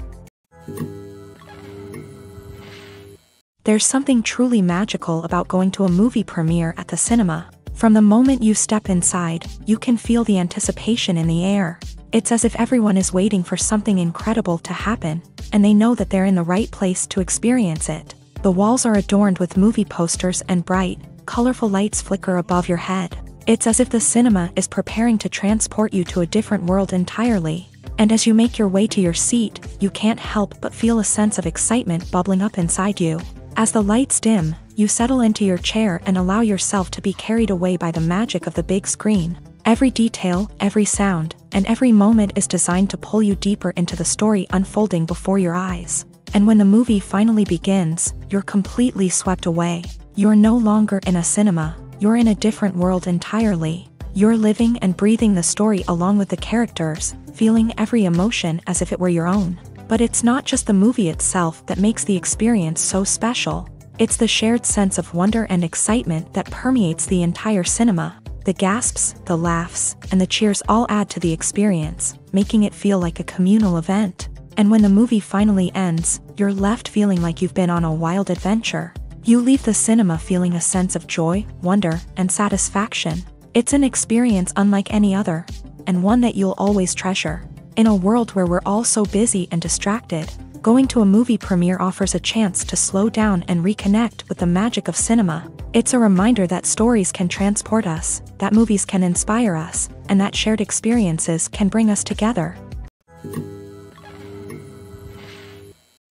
There's something truly magical about going to a movie premiere at the cinema. From the moment you step inside, you can feel the anticipation in the air. It's as if everyone is waiting for something incredible to happen, and they know that they're in the right place to experience it. The walls are adorned with movie posters and bright, colorful lights flicker above your head. It's as if the cinema is preparing to transport you to a different world entirely. And as you make your way to your seat, you can't help but feel a sense of excitement bubbling up inside you. As the lights dim, you settle into your chair and allow yourself to be carried away by the magic of the big screen. Every detail, every sound, and every moment is designed to pull you deeper into the story unfolding before your eyes. And when the movie finally begins, you're completely swept away. You're no longer in a cinema, you're in a different world entirely. You're living and breathing the story along with the characters, feeling every emotion as if it were your own. But it's not just the movie itself that makes the experience so special. It's the shared sense of wonder and excitement that permeates the entire cinema. The gasps, the laughs, and the cheers all add to the experience, making it feel like a communal event. And when the movie finally ends, you're left feeling like you've been on a wild adventure. You leave the cinema feeling a sense of joy, wonder, and satisfaction. It's an experience unlike any other, and one that you'll always treasure. In a world where we're all so busy and distracted, going to a movie premiere offers a chance to slow down and reconnect with the magic of cinema. It's a reminder that stories can transport us, that movies can inspire us, and that shared experiences can bring us together.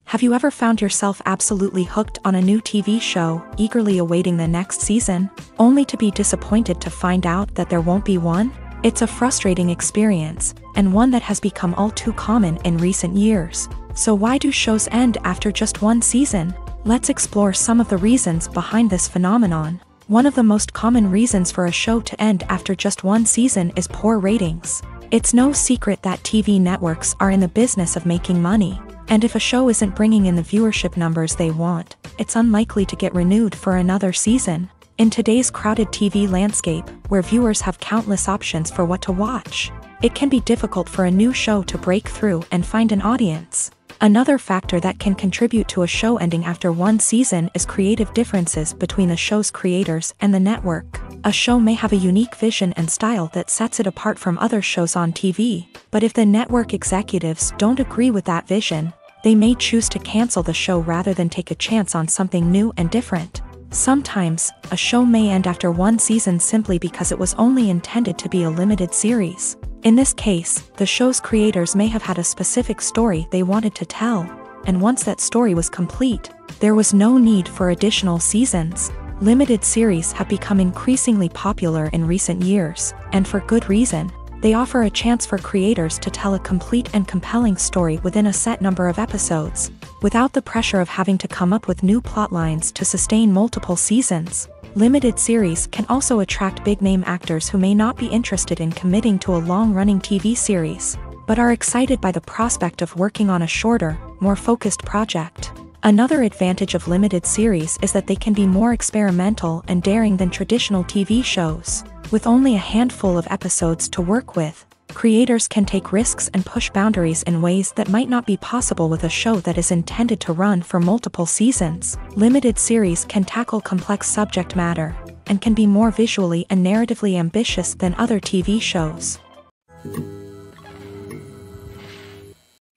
Have you ever found yourself absolutely hooked on a new TV show, eagerly awaiting the next season, only to be disappointed to find out that there won't be one? It's a frustrating experience, and one that has become all too common in recent years. So why do shows end after just one season? Let's explore some of the reasons behind this phenomenon. One of the most common reasons for a show to end after just one season is poor ratings. It's no secret that TV networks are in the business of making money. And if a show isn't bringing in the viewership numbers they want, it's unlikely to get renewed for another season. In today's crowded TV landscape, where viewers have countless options for what to watch, it can be difficult for a new show to break through and find an audience. Another factor that can contribute to a show ending after one season is creative differences between the show's creators and the network. A show may have a unique vision and style that sets it apart from other shows on TV, but if the network executives don't agree with that vision, they may choose to cancel the show rather than take a chance on something new and different. Sometimes, a show may end after one season simply because it was only intended to be a limited series. In this case, the show's creators may have had a specific story they wanted to tell, and once that story was complete, there was no need for additional seasons. Limited series have become increasingly popular in recent years, and for good reason. They offer a chance for creators to tell a complete and compelling story within a set number of episodes, without the pressure of having to come up with new plotlines to sustain multiple seasons. Limited series can also attract big-name actors who may not be interested in committing to a long-running TV series, but are excited by the prospect of working on a shorter, more focused project. Another advantage of limited series is that they can be more experimental and daring than traditional TV shows. With only a handful of episodes to work with, creators can take risks and push boundaries in ways that might not be possible with a show that is intended to run for multiple seasons. Limited series can tackle complex subject matter, and can be more visually and narratively ambitious than other TV shows.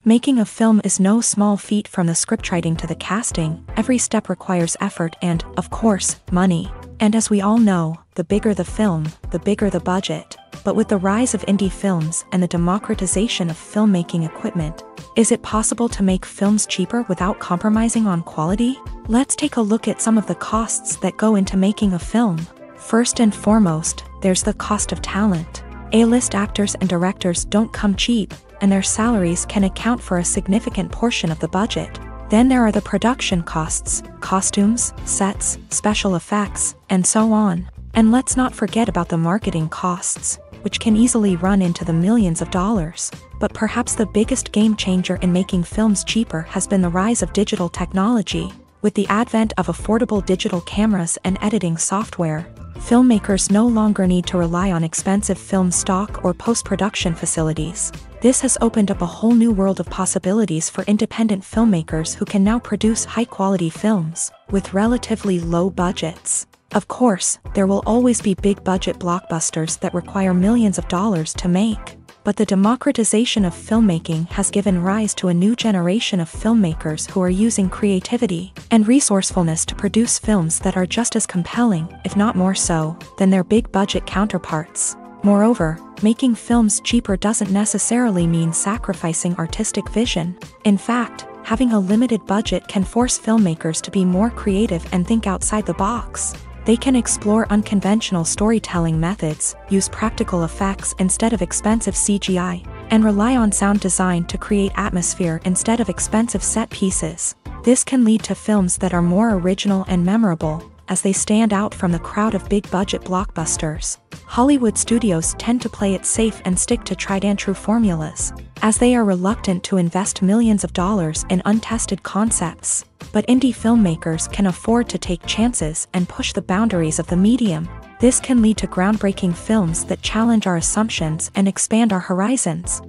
Making a film is no small feat. From the scriptwriting to the casting, every step requires effort and, of course, money. And as we all know, the bigger the film, the bigger the budget. But with the rise of indie films and the democratization of filmmaking equipment, is it possible to make films cheaper without compromising on quality? Let's take a look at some of the costs that go into making a film. First and foremost, there's the cost of talent. A-list actors and directors don't come cheap, and their salaries can account for a significant portion of the budget. Then there are the production costs, costumes, sets, special effects, and so on. And let's not forget about the marketing costs, which can easily run into the millions of dollars. But perhaps the biggest game changer in making films cheaper has been the rise of digital technology. With the advent of affordable digital cameras and editing software, filmmakers no longer need to rely on expensive film stock or post-production facilities. This has opened up a whole new world of possibilities for independent filmmakers who can now produce high-quality films with relatively low budgets. Of course, there will always be big-budget blockbusters that require millions of dollars to make. But the democratization of filmmaking has given rise to a new generation of filmmakers who are using creativity and resourcefulness to produce films that are just as compelling, if not more so, than their big-budget counterparts. Moreover, making films cheaper doesn't necessarily mean sacrificing artistic vision. In fact, having a limited budget can force filmmakers to be more creative and think outside the box. They can explore unconventional storytelling methods, use practical effects instead of expensive CGI, and rely on sound design to create atmosphere instead of expensive set pieces. This can lead to films that are more original and memorable, as they stand out from the crowd of big-budget blockbusters. Hollywood studios tend to play it safe and stick to tried-and-true formulas, as they are reluctant to invest millions of dollars in untested concepts. But indie filmmakers can afford to take chances and push the boundaries of the medium. This can lead to groundbreaking films that challenge our assumptions and expand our horizons.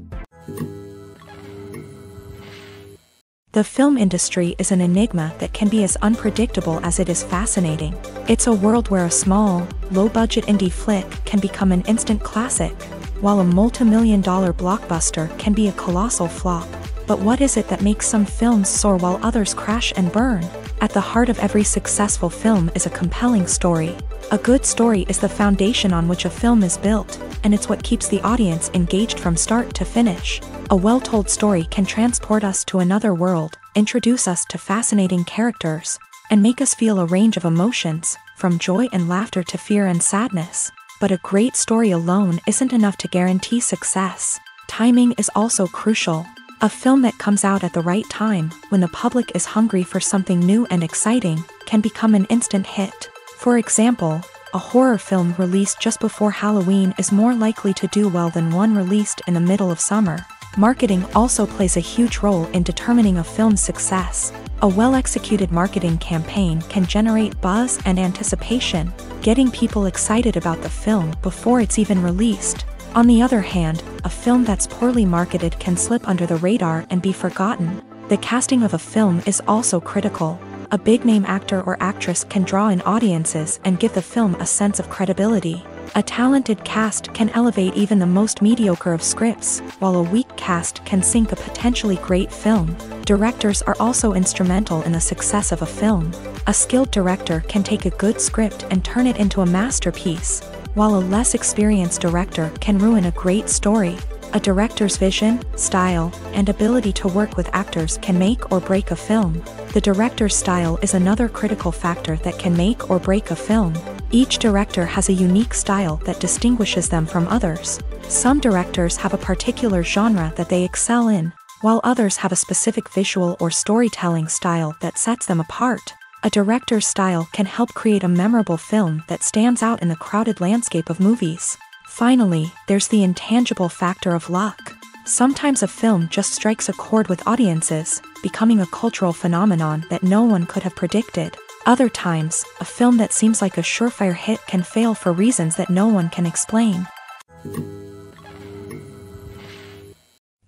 The film industry is an enigma that can be as unpredictable as it is fascinating. It's a world where a small, low-budget indie flick can become an instant classic, while a multi-million-dollar blockbuster can be a colossal flop. But what is it that makes some films soar while others crash and burn? At the heart of every successful film is a compelling story. A good story is the foundation on which a film is built, and it's what keeps the audience engaged from start to finish. A well-told story can transport us to another world, introduce us to fascinating characters, and make us feel a range of emotions, from joy and laughter to fear and sadness. But a great story alone isn't enough to guarantee success. Timing is also crucial. A film that comes out at the right time, when the public is hungry for something new and exciting, can become an instant hit. For example, a horror film released just before Halloween is more likely to do well than one released in the middle of summer. Marketing also plays a huge role in determining a film's success. A well-executed marketing campaign can generate buzz and anticipation, getting people excited about the film before it's even released. On the other hand, a film that's poorly marketed can slip under the radar and be forgotten. The casting of a film is also critical. A big-name actor or actress can draw in audiences and give the film a sense of credibility. A talented cast can elevate even the most mediocre of scripts, while a weak cast can sink a potentially great film. Directors are also instrumental in the success of a film. A skilled director can take a good script and turn it into a masterpiece, while a less experienced director can ruin a great story. A director's vision, style, and ability to work with actors can make or break a film. The director's style is another critical factor that can make or break a film. Each director has a unique style that distinguishes them from others. Some directors have a particular genre that they excel in, while others have a specific visual or storytelling style that sets them apart. A director's style can help create a memorable film that stands out in the crowded landscape of movies. Finally, there's the intangible factor of luck. Sometimes a film just strikes a chord with audiences, becoming a cultural phenomenon that no one could have predicted. Other times, a film that seems like a surefire hit can fail for reasons that no one can explain.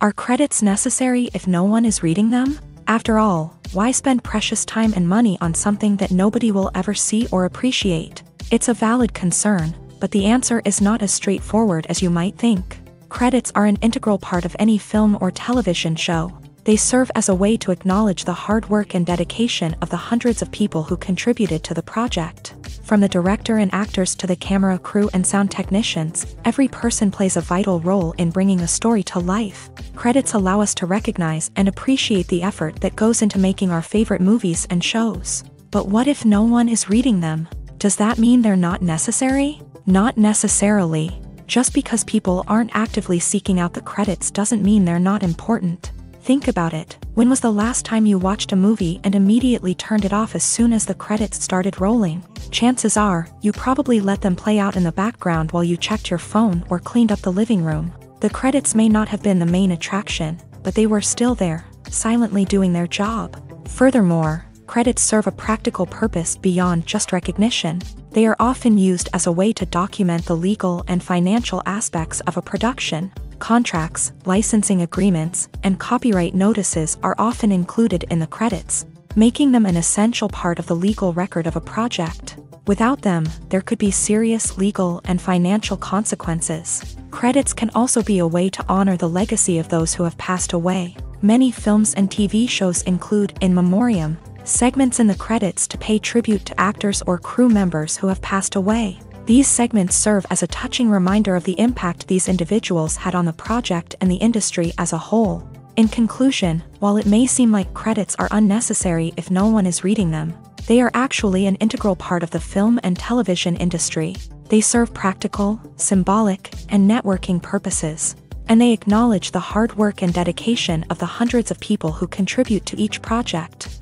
Are credits necessary if no one is reading them? After all, why spend precious time and money on something that nobody will ever see or appreciate? It's a valid concern, but the answer is not as straightforward as you might think. Credits are an integral part of any film or television show. They serve as a way to acknowledge the hard work and dedication of the hundreds of people who contributed to the project. From the director and actors to the camera crew and sound technicians, every person plays a vital role in bringing a story to life. Credits allow us to recognize and appreciate the effort that goes into making our favorite movies and shows. But what if no one is reading them? Does that mean they're not necessary? Not necessarily. Just because people aren't actively seeking out the credits doesn't mean they're not important. Think about it. When was the last time you watched a movie and immediately turned it off as soon as the credits started rolling? Chances are, you probably let them play out in the background while you checked your phone or cleaned up the living room. The credits may not have been the main attraction, but they were still there, silently doing their job. Furthermore, credits serve a practical purpose beyond just recognition. They are often used as a way to document the legal and financial aspects of a production. Contracts, licensing agreements, and copyright notices are often included in the credits, making them an essential part of the legal record of a project. Without them, there could be serious legal and financial consequences. Credits can also be a way to honor the legacy of those who have passed away. Many films and TV shows include in memoriam segments in the credits to pay tribute to actors or crew members who have passed away. These segments serve as a touching reminder of the impact these individuals had on the project and the industry as a whole. In conclusion, while it may seem like credits are unnecessary if no one is reading them, they are actually an integral part of the film and television industry. They serve practical, symbolic, and networking purposes, and they acknowledge the hard work and dedication of the hundreds of people who contribute to each project.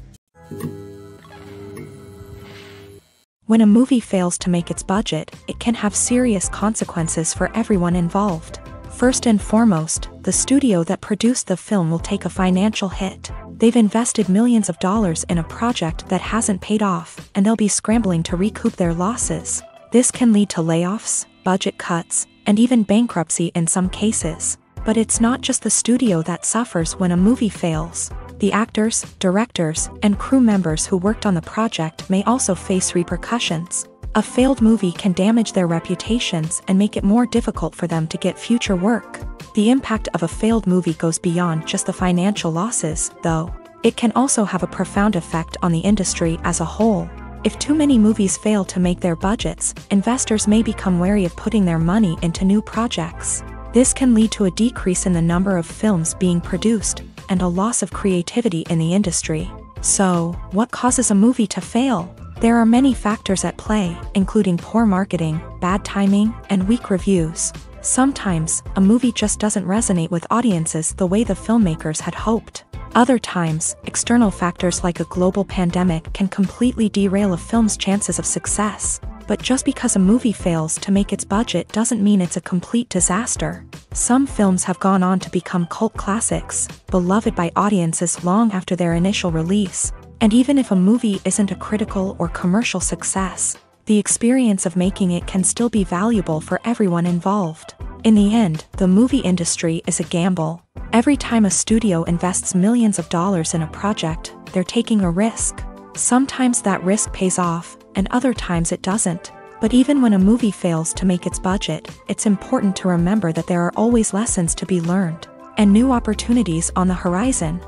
When a movie fails to make its budget, it can have serious consequences for everyone involved. First and foremost, the studio that produced the film will take a financial hit. They've invested millions of dollars in a project that hasn't paid off, and they'll be scrambling to recoup their losses. This can lead to layoffs, budget cuts, and even bankruptcy in some cases. But it's not just the studio that suffers when a movie fails. The actors, directors, and crew members who worked on the project may also face repercussions. A failed movie can damage their reputations and make it more difficult for them to get future work. The impact of a failed movie goes beyond just the financial losses, though. It can also have a profound effect on the industry as a whole. If too many movies fail to make their budgets, investors may become wary of putting their money into new projects. This can lead to a decrease in the number of films being produced, and a loss of creativity in the industry. So, what causes a movie to fail? There are many factors at play, including poor marketing, bad timing, and weak reviews. Sometimes, a movie just doesn't resonate with audiences the way the filmmakers had hoped. Other times, external factors like a global pandemic can completely derail a film's chances of success. But just because a movie fails to make its budget doesn't mean it's a complete disaster. Some films have gone on to become cult classics, beloved by audiences long after their initial release. And even if a movie isn't a critical or commercial success, the experience of making it can still be valuable for everyone involved. In the end, the movie industry is a gamble. Every time a studio invests millions of dollars in a project, they're taking a risk. Sometimes that risk pays off, and other times it doesn't. But even when a movie fails to make its budget, it's important to remember that there are always lessons to be learned, and new opportunities on the horizon.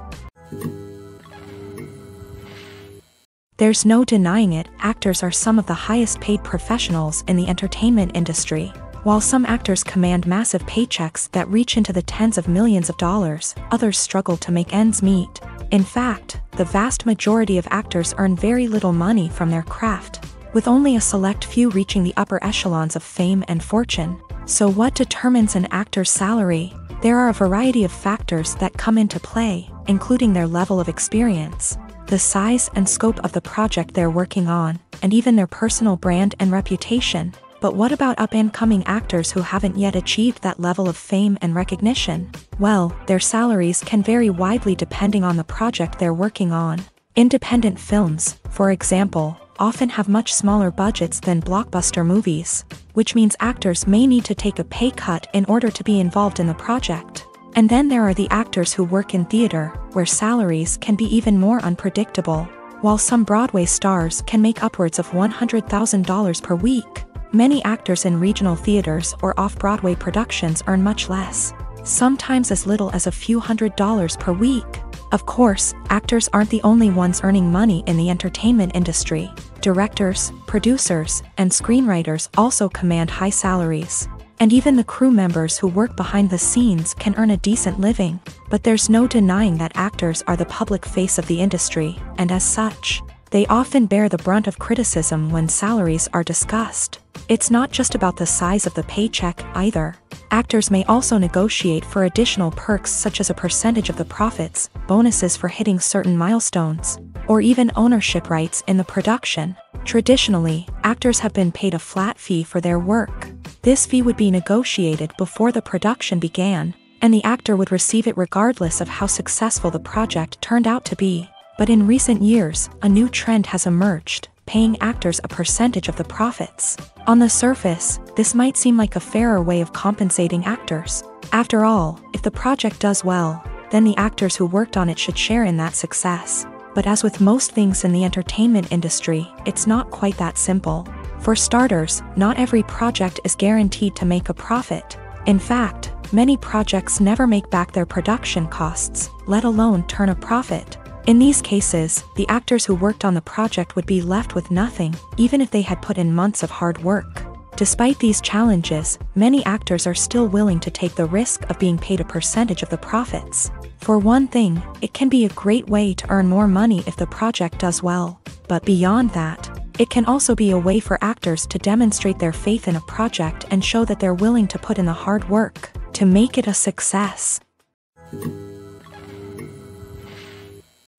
There's no denying it, actors are some of the highest paid professionals in the entertainment industry. While some actors command massive paychecks that reach into the tens of millions of dollars, others struggle to make ends meet. In fact, the vast majority of actors earn very little money from their craft, with only a select few reaching the upper echelons of fame and fortune. So what determines an actor's salary? There are a variety of factors that come into play, including their level of experience, the size and scope of the project they're working on, and even their personal brand and reputation. But what about up-and-coming actors who haven't yet achieved that level of fame and recognition? Well, their salaries can vary widely depending on the project they're working on. Independent films, for example, often have much smaller budgets than blockbuster movies, which means actors may need to take a pay cut in order to be involved in the project. And then there are the actors who work in theater, where salaries can be even more unpredictable. While some Broadway stars can make upwards of $100,000 per week, many actors in regional theaters or off-Broadway productions earn much less, sometimes as little as a few $100s per week. Of course, actors aren't the only ones earning money in the entertainment industry. Directors, producers, and screenwriters also command high salaries. And even the crew members who work behind the scenes can earn a decent living. But there's no denying that actors are the public face of the industry, and as such, they often bear the brunt of criticism when salaries are discussed. It's not just about the size of the paycheck, either. Actors may also negotiate for additional perks such as a percentage of the profits, bonuses for hitting certain milestones, or even ownership rights in the production. Traditionally, actors have been paid a flat fee for their work. This fee would be negotiated before the production began, and the actor would receive it regardless of how successful the project turned out to be. But in recent years, a new trend has emerged, paying actors a percentage of the profits. On the surface, this might seem like a fairer way of compensating actors. After all, if the project does well, then the actors who worked on it should share in that success. But as with most things in the entertainment industry, it's not quite that simple. For starters, not every project is guaranteed to make a profit. In fact, many projects never make back their production costs, let alone turn a profit. In these cases, the actors who worked on the project would be left with nothing, even if they had put in months of hard work. Despite these challenges, many actors are still willing to take the risk of being paid a percentage of the profits. For one thing, it can be a great way to earn more money if the project does well. But beyond that, it can also be a way for actors to demonstrate their faith in a project and show that they're willing to put in the hard work to make it a success.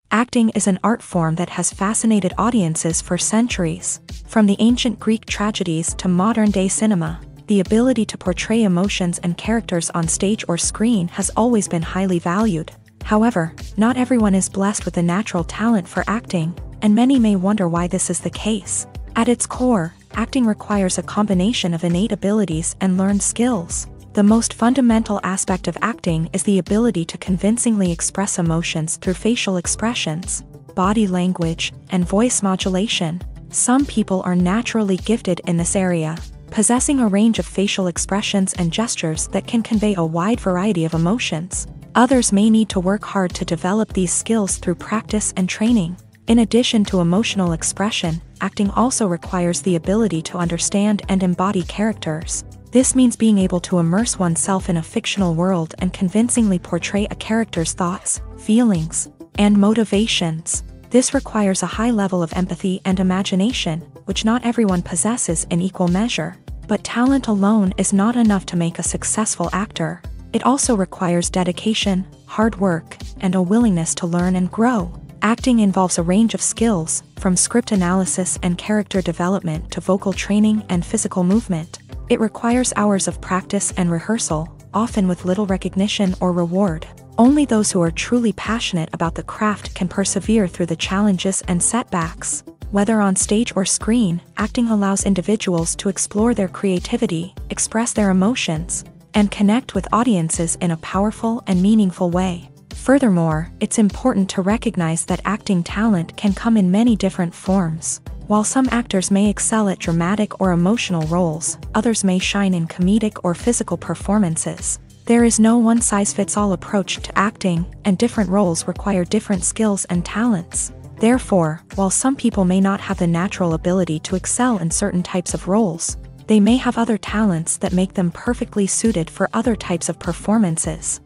Acting is an art form that has fascinated audiences for centuries. From the ancient Greek tragedies to modern-day cinema, the ability to portray emotions and characters on stage or screen has always been highly valued. However, not everyone is blessed with a natural talent for acting, and many may wonder why this is the case. At its core, acting requires a combination of innate abilities and learned skills. The most fundamental aspect of acting is the ability to convincingly express emotions through facial expressions, body language, and voice modulation. Some people are naturally gifted in this area, possessing a range of facial expressions and gestures that can convey a wide variety of emotions. Others may need to work hard to develop these skills through practice and training. In addition to emotional expression, acting also requires the ability to understand and embody characters. This means being able to immerse oneself in a fictional world and convincingly portray a character's thoughts, feelings, and motivations. This requires a high level of empathy and imagination, which not everyone possesses in equal measure. But talent alone is not enough to make a successful actor. It also requires dedication, hard work, and a willingness to learn and grow. Acting involves a range of skills, from script analysis and character development to vocal training and physical movement. It requires hours of practice and rehearsal, often with little recognition or reward. Only those who are truly passionate about the craft can persevere through the challenges and setbacks. Whether on stage or screen, acting allows individuals to explore their creativity, express their emotions, and connect with audiences in a powerful and meaningful way. Furthermore, it's important to recognize that acting talent can come in many different forms. While some actors may excel at dramatic or emotional roles, others may shine in comedic or physical performances. There is no one-size-fits-all approach to acting, and different roles require different skills and talents. Therefore, while some people may not have the natural ability to excel in certain types of roles, they may have other talents that make them perfectly suited for other types of performances.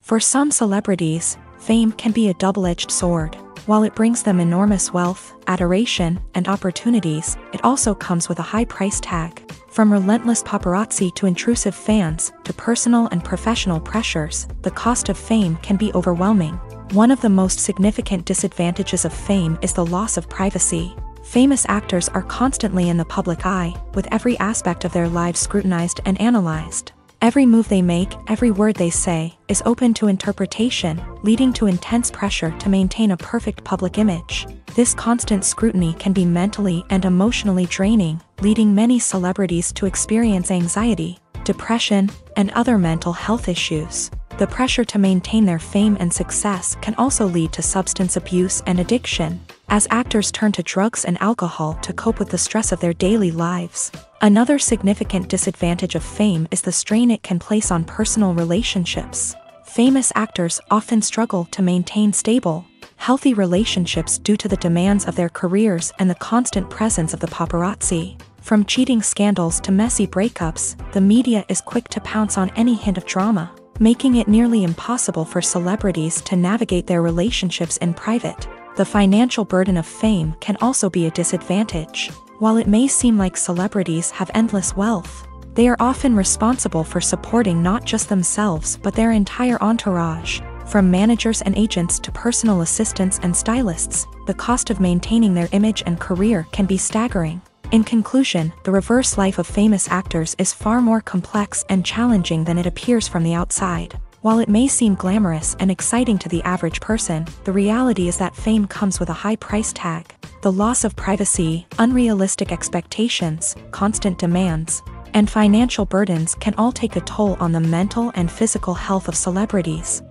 For some celebrities, fame can be a double-edged sword. While it brings them enormous wealth, adoration, and opportunities, it also comes with a high price tag. From relentless paparazzi to intrusive fans, to personal and professional pressures, the cost of fame can be overwhelming. One of the most significant disadvantages of fame is the loss of privacy. Famous actors are constantly in the public eye, with every aspect of their lives scrutinized and analyzed. Every move they make, every word they say, is open to interpretation, leading to intense pressure to maintain a perfect public image. This constant scrutiny can be mentally and emotionally draining, leading many celebrities to experience anxiety, depression, and other mental health issues. The pressure to maintain their fame and success can also lead to substance abuse and addiction, as actors turn to drugs and alcohol to cope with the stress of their daily lives. Another significant disadvantage of fame is the strain it can place on personal relationships. Famous actors often struggle to maintain stable, healthy relationships due to the demands of their careers and the constant presence of the paparazzi. From cheating scandals to messy breakups, the media is quick to pounce on any hint of drama, making it nearly impossible for celebrities to navigate their relationships in private. The financial burden of fame can also be a disadvantage. While it may seem like celebrities have endless wealth, they are often responsible for supporting not just themselves but their entire entourage. From managers and agents to personal assistants and stylists, the cost of maintaining their image and career can be staggering. In conclusion, the reverse life of famous actors is far more complex and challenging than it appears from the outside. While it may seem glamorous and exciting to the average person, the reality is that fame comes with a high price tag. The loss of privacy, unrealistic expectations, constant demands, and financial burdens can all take a toll on the mental and physical health of celebrities.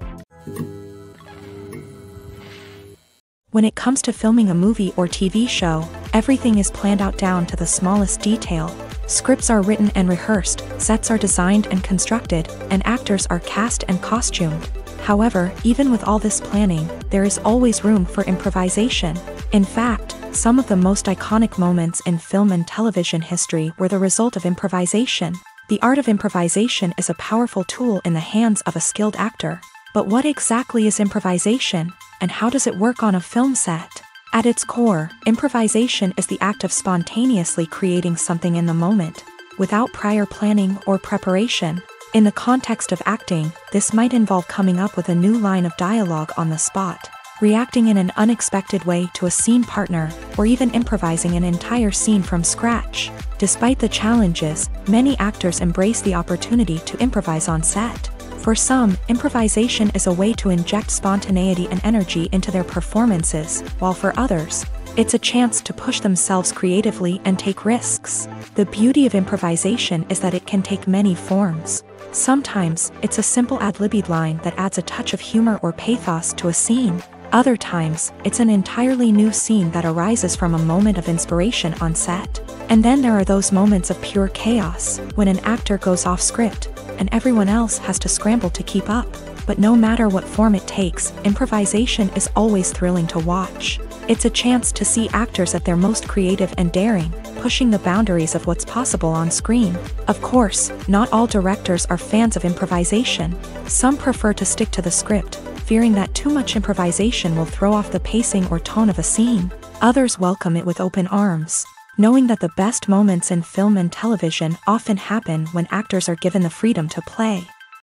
When it comes to filming a movie or TV show, everything is planned out down to the smallest detail. Scripts are written and rehearsed, sets are designed and constructed, and actors are cast and costumed. However, even with all this planning, there is always room for improvisation. In fact, some of the most iconic moments in film and television history were the result of improvisation. The art of improvisation is a powerful tool in the hands of a skilled actor. But what exactly is improvisation, and how does it work on a film set? At its core, improvisation is the act of spontaneously creating something in the moment, without prior planning or preparation. In the context of acting, this might involve coming up with a new line of dialogue on the spot, reacting in an unexpected way to a scene partner, or even improvising an entire scene from scratch. Despite the challenges, many actors embrace the opportunity to improvise on set. For some, improvisation is a way to inject spontaneity and energy into their performances, while for others, it's a chance to push themselves creatively and take risks. The beauty of improvisation is that it can take many forms. Sometimes, it's a simple ad-libbed line that adds a touch of humor or pathos to a scene. Other times, it's an entirely new scene that arises from a moment of inspiration on set. And then there are those moments of pure chaos, when an actor goes off script, and everyone else has to scramble to keep up. But no matter what form it takes, improvisation is always thrilling to watch. It's a chance to see actors at their most creative and daring, pushing the boundaries of what's possible on screen. Of course, not all directors are fans of improvisation. Some prefer to stick to the script, fearing that too much improvisation will throw off the pacing or tone of a scene. Others welcome it with open arms, knowing that the best moments in film and television often happen when actors are given the freedom to play.